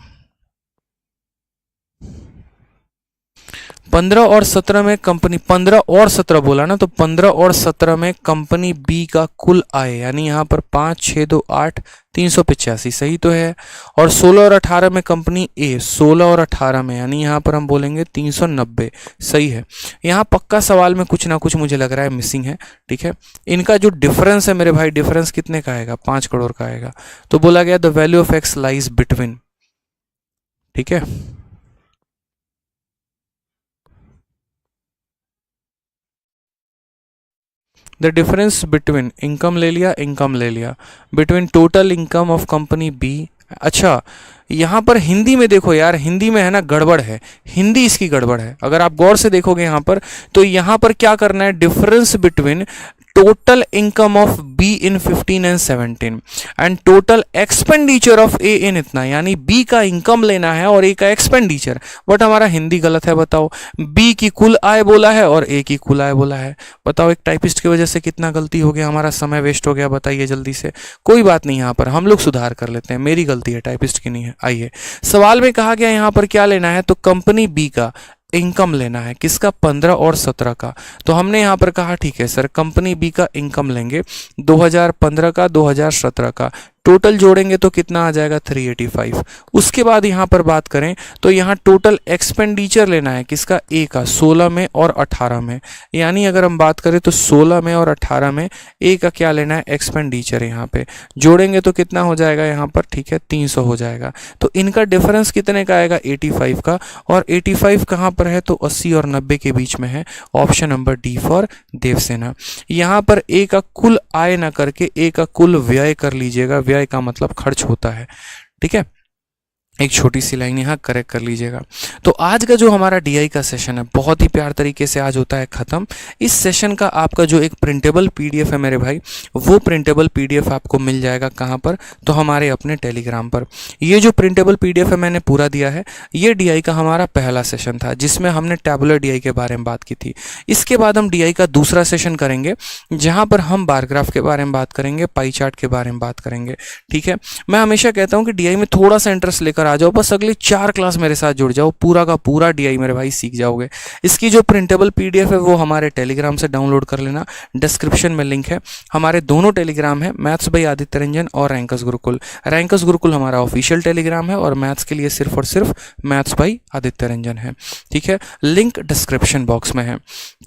15 और 17 में कंपनी, 15 और 17 बोला ना, तो 15 और 17 में कंपनी बी का कुल आय, यानी यहाँ पर 5, 6, 2, 8, 385 सही तो है, और 16 और 18 में कंपनी ए, 16 और 18 में, यानी यहाँ पर हम बोलेंगे 390 सही है। यहाँ पक्का सवाल में कुछ ना कुछ मुझे लग रहा है मिसिंग है। ठीक है, इनका जो डिफरेंस है मेरे भाई, डिफरेंस कितने का आएगा, 5 करोड़ का आएगा। तो बोला गया the value of x lies between, ठीक है, द डिफरेंस बिटवीन, इनकम ले लिया, इनकम ले लिया, between total income of company B. अच्छा, यहाँ पर हिंदी में देखो यार, हिंदी में है ना गड़बड़ है, हिंदी इसकी गड़बड़ है। अगर आप गौर से देखोगे यहाँ पर, तो यहाँ पर क्या करना है, difference between total income of B in 15 and 17 and total expenditure of A in इतना, यानी B का इनकम लेना है और A का एक्सपेंडिचर, बट हमारा हिंदी गलत है। बताओ, B की कुल आय बोला है और A की कुल आय बोला है। बताओ एक टाइपिस्ट की वजह से कितना गलती हो गया, हमारा समय वेस्ट हो गया, बताइए जल्दी से। कोई बात नहीं, यहाँ पर हम लोग सुधार कर लेते हैं, मेरी गलती है, टाइपिस्ट की नहीं है। आइए, सवाल में कहा गया यहाँ पर क्या लेना है, तो कंपनी बी का इनकम लेना है, किसका, 15 और 17 का। तो हमने यहाँ पर कहा ठीक है सर, कंपनी बी का इनकम लेंगे 2015 का, 2017 का, टोटल जोड़ेंगे तो कितना आ जाएगा, 385। उसके बाद यहाँ पर बात करें तो यहाँ टोटल एक्सपेंडिचर लेना है, किसका, ए का, 16 में और 18 में। यानी अगर हम बात करें तो 16 में और 18 में ए का क्या लेना है, एक्सपेंडिचर। यहाँ पे जोड़ेंगे तो कितना हो जाएगा यहाँ पर, ठीक है, 300 हो जाएगा। तो इनका डिफरेंस कितने का आएगा, 85 का। और 85 कहाँ पर है, तो 80 और 90 के बीच में है। Option number D for Devasena. यहाँ पर ए का कुल आय ना करके ए का कुल व्यय कर लीजिएगा, व्यय का मतलब खर्च होता है, ठीक है। एक छोटी सी लाइन यहाँ करेक्ट कर लीजिएगा। तो आज का जो हमारा डीआई का सेशन है बहुत ही प्यार तरीके से आज होता है ख़त्म। इस सेशन का आपका जो एक प्रिंटेबल पीडीएफ है मेरे भाई, वो प्रिंटेबल पीडीएफ आपको मिल जाएगा कहाँ पर, तो हमारे अपने टेलीग्राम पर। ये जो प्रिंटेबल पीडीएफ है मैंने पूरा दिया है। ये डीआई का हमारा पहला सेशन था जिसमें हमने टैबुलर डीआई के बारे में बात की थी। इसके बाद हम डीआई का दूसरा सेशन करेंगे जहाँ पर हम बार ग्राफ के बारे में बात करेंगे, पाई चार्ट के बारे में बात करेंगे, ठीक है। मैं हमेशा कहता हूँ कि डीआई में थोड़ा सा इंटरेस्ट लेकर आ जाओ, बस अगली 4 क्लास मेरे साथ जुड़ जाओ, पूरा का पूरा डीआई मेरे भाई सीख जाओगे। इसकी जो प्रिंटेबल पीडीएफ है वो हमारे टेलीग्राम से डाउनलोड कर लेना, डिस्क्रिप्शन में लिंक है। हमारे दोनों टेलीग्राम है, मैथ्स बाय आदित्य रंजन और रैंकर्स गुरुकुल। रैंकर्स गुरुकुल हमारा ऑफिशियल टेलीग्राम है और मैथ्स के लिए सिर्फ और सिर्फ मैथ्स बाय आदित्य रंजन है, ठीक है। लिंक डिस्क्रिप्शन बॉक्स में है,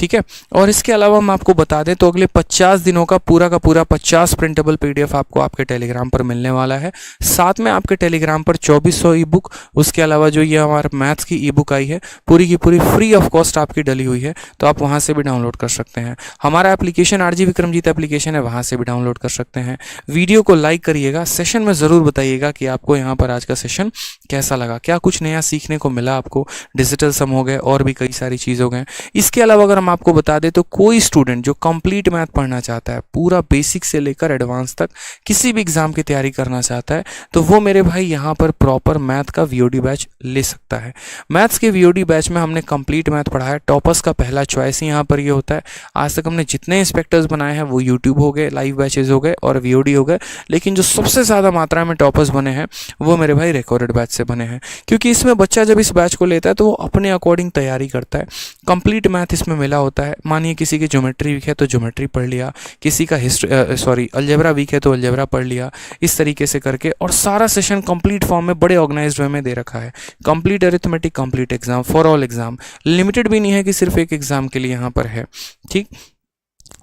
ठीक है। और इसके अलावा हम आपको बता दें तो अगले 50 दिनों का पूरा 50 प्रिंटेबल पीडीएफ आपको आपके टेलीग्राम पर मिलने वाला है। साथ में आपके टेलीग्राम पर 2400 ई बुक, उसके अलावा जो ये हमारे मैथ्स की ई बुक आई है पूरी की पूरी फ्री ऑफ कॉस्ट आपकी डली हुई है, तो आप वहां से भी डाउनलोड कर सकते हैं। हमारा एप्लीकेशन आरजी विक्रमजीत एप्लीकेशन है, वहां से भी डाउनलोड कर सकते हैं। वीडियो को लाइक करिएगा, सेशन में ज़रूर बताइएगा कि आपको यहाँ पर आज का सेशन कैसा लगा, क्या कुछ नया सीखने को मिला आपको। डिजिटल सम हो गए और भी कई सारी चीज़ हो गए। इसके अलावा अगर हम आपको बता दें तो कोई स्टूडेंट जो कंप्लीट मैथ पढ़ना चाहता है, पूरा बेसिक से लेकर एडवांस तक किसी भी एग्जाम की तैयारी करना चाहता है, तो वो मेरे भाई यहाँ पर प्रॉपर मैथ का वीओडी बैच ले सकता है। मैथ्स के वीओडी बैच में हमने कंप्लीट मैथ पढ़ा है। टॉपर्स का पहला चॉइस ही यहाँ पर ये होता है। आज तक हमने जितने इंस्पेक्टर्स बनाए हैं वो यूट्यूब हो गए, लाइव बैचेज हो गए और वीओडी हो गए, लेकिन जो सबसे ज़्यादा मात्रा में टॉपर्स बने हैं वो मेरे भाई रिकॉर्डेड बैच से बने हैं, क्योंकि इसमें बच्चा जब इस बैच को लेता है तो वो अपने अकॉर्डिंग तैयारी करता है। कंप्लीट मैथ इसमें मिला होता है। मानिए किसी की ज्योमेट्री वीक है तो ज्योमेट्री पढ़ लिया, किसी का अलजेब्रा वीक है तो अलजेब्रा पढ़ लिया, इस तरीके से करके। और सारा सेशन कंप्लीट फॉर्म में बड़े ऑर्गेनाइज्ड वे में दे रखा है। Complete arithmetic, complete exam, for all exam, limited भी नहीं है कि सिर्फ एक एग्जाम के लिए यहाँ पर है, ठीक।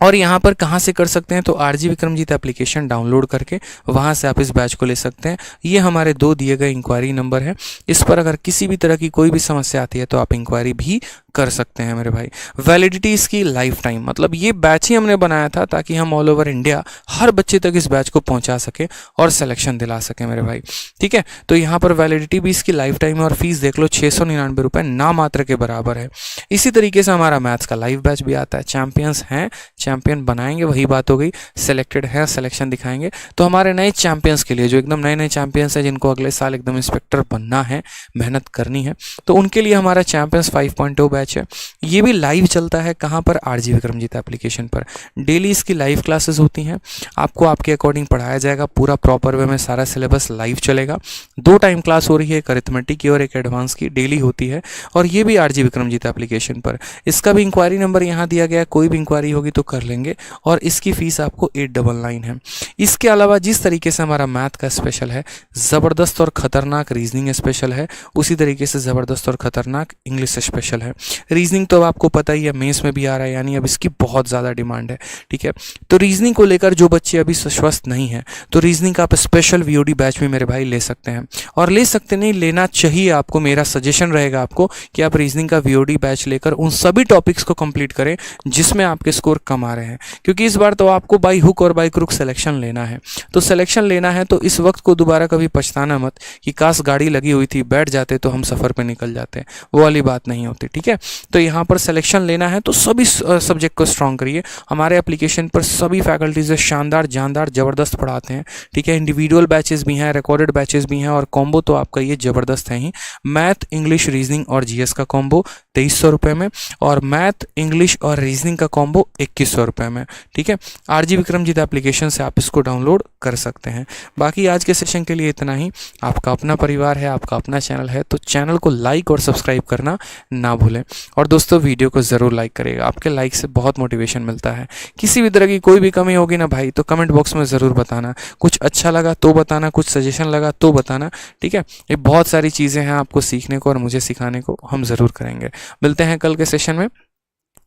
और यहाँ पर कहाँ से कर सकते हैं, तो आरजी विक्रमजीत एप्लीकेशन डाउनलोड करके वहाँ से आप इस बैच को ले सकते हैं। ये हमारे 2 दिए गए इंक्वायरी नंबर है। इस पर अगर किसी भी तरह की कोई भी समस्या आती है तो आप इंक्वायरी भी कर सकते हैं मेरे भाई। वैलिडिटी इसकी लाइफ टाइम, मतलब ये बैच ही हमने बनाया था ताकि हम ऑल ओवर इंडिया हर बच्चे तक इस बैच को पहुंचा सके और सिलेक्शन दिला सके मेरे भाई, ठीक है। तो यहाँ पर वैलिडिटी भी इसकी लाइफ टाइम है और फीस देख लो 699 रुपये ना मात्र के बराबर है। इसी तरीके से हमारा मैथ्स का लाइव बैच भी आता है। चैंपियंस हैं, चैंपियन बनाएंगे, वही बात हो गई। सिलेक्टेड है, सिलेक्शन दिखाएंगे। तो हमारे नए चैंपियंस के लिए, जो एकदम नए चैंपियंस हैं जिनको अगले साल एकदम इंस्पेक्टर बनना है, मेहनत करनी है, तो उनके लिए हमारा चैंपियंस 5.0 बैच है। ये भी लाइव चलता है, कहाँ पर, आरजी विक्रमजीत एप्लीकेशन पर। डेली इसकी लाइव क्लासेस होती हैं, आपको आपके अकॉर्डिंग पढ़ाया जाएगा, पूरा प्रॉपर वे में सारा सिलेबस लाइव चलेगा। 2 टाइम क्लास हो रही है, एक अरिथमेटिक की और एक एडवांस की, डेली होती है। और ये भी आरजी विक्रमजीत एप्लीकेशन पर। इसका भी इंक्वायरी नंबर यहाँ दिया गया है, कोई भी इंक्वायरी होगी तो कर लेंगे। और इसकी फीस आपको 899 है। इसके अलावा जिस तरीके से हमारा मैथ का स्पेशल है, ज़बरदस्त और ख़तरनाक रीजनिंग स्पेशल है, उसी तरीके से ज़बरदस्त और ख़तरनाक इंग्लिश स्पेशल है। रीजनिंग तो आपको पता ही है, मेंस में भी आ रहा है, यानी अब इसकी बहुत ज़्यादा डिमांड है, ठीक है। तो रीजनिंग को लेकर जो बच्चे अभी स्वस्थ नहीं हैं, तो रीजनिंग का आप स्पेशल वीओडी बैच भी मेरे भाई ले सकते हैं। और ले सकते नहीं, लेना चाहिए आपको। मेरा सजेशन रहेगा आपको कि आप रीजनिंग का वीओडी बैच लेकर उन सभी टॉपिक्स को कंप्लीट करें जिसमें आपके स्कोर कम आ रहे हैं, क्योंकि इस बार तो आपको बाई हुक और बाई क्रुक सिलेक्शन लेना है। तो सिलेक्शन लेना है तो इस वक्त को दोबारा कभी पछताना मत कि काश गाड़ी लगी हुई थी, बैठ जाते तो हम सफ़र पे निकल जाते, वो वाली बात नहीं होती। ठीक है, तो यहाँ पर सिलेक्शन लेना है तो सभी सब्जेक्ट को स्ट्रॉन्ग करिए। हमारे एप्लीकेशन पर सभी फैकल्टीज शानदार जानदार ज़बरदस्त पढ़ाते हैं। ठीक है, इंडिविजुअल बैचेस भी हैं, रिकॉर्डेड बैचेस भी हैं, और कॉम्बो तो आपका ये ज़बरदस्त है ही। मैथ, इंग्लिश, रीजनिंग और जीएस का कॉम्बो 2300 रुपये में, और मैथ, इंग्लिश और रीजनिंग का कॉम्बो 2100 रुपये में। ठीक है, आरजी विक्रमजीत एप्लीकेशन से आप इसको डाउनलोड कर सकते हैं। बाकी आज के सेशन के लिए इतना ही। आपका अपना परिवार है, आपका अपना चैनल है, तो चैनल को लाइक और सब्सक्राइब करना ना भूलें। और दोस्तों वीडियो को ज़रूर लाइक करिएगा, आपके लाइक से बहुत मोटिवेशन मिलता है। किसी भी तरह की कोई भी कमी होगी ना भाई, तो कमेंट बॉक्स में ज़रूर बताना। कुछ अच्छा लगा तो बताना, कुछ सजेशन लगा तो बताना। ठीक है, ये बहुत सारी चीज़ें हैं आपको सीखने को और मुझे सिखाने को, हम ज़रूर करेंगे। मिलते हैं कल के सेशन में।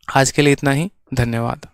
आज के लिए इतना ही, धन्यवाद।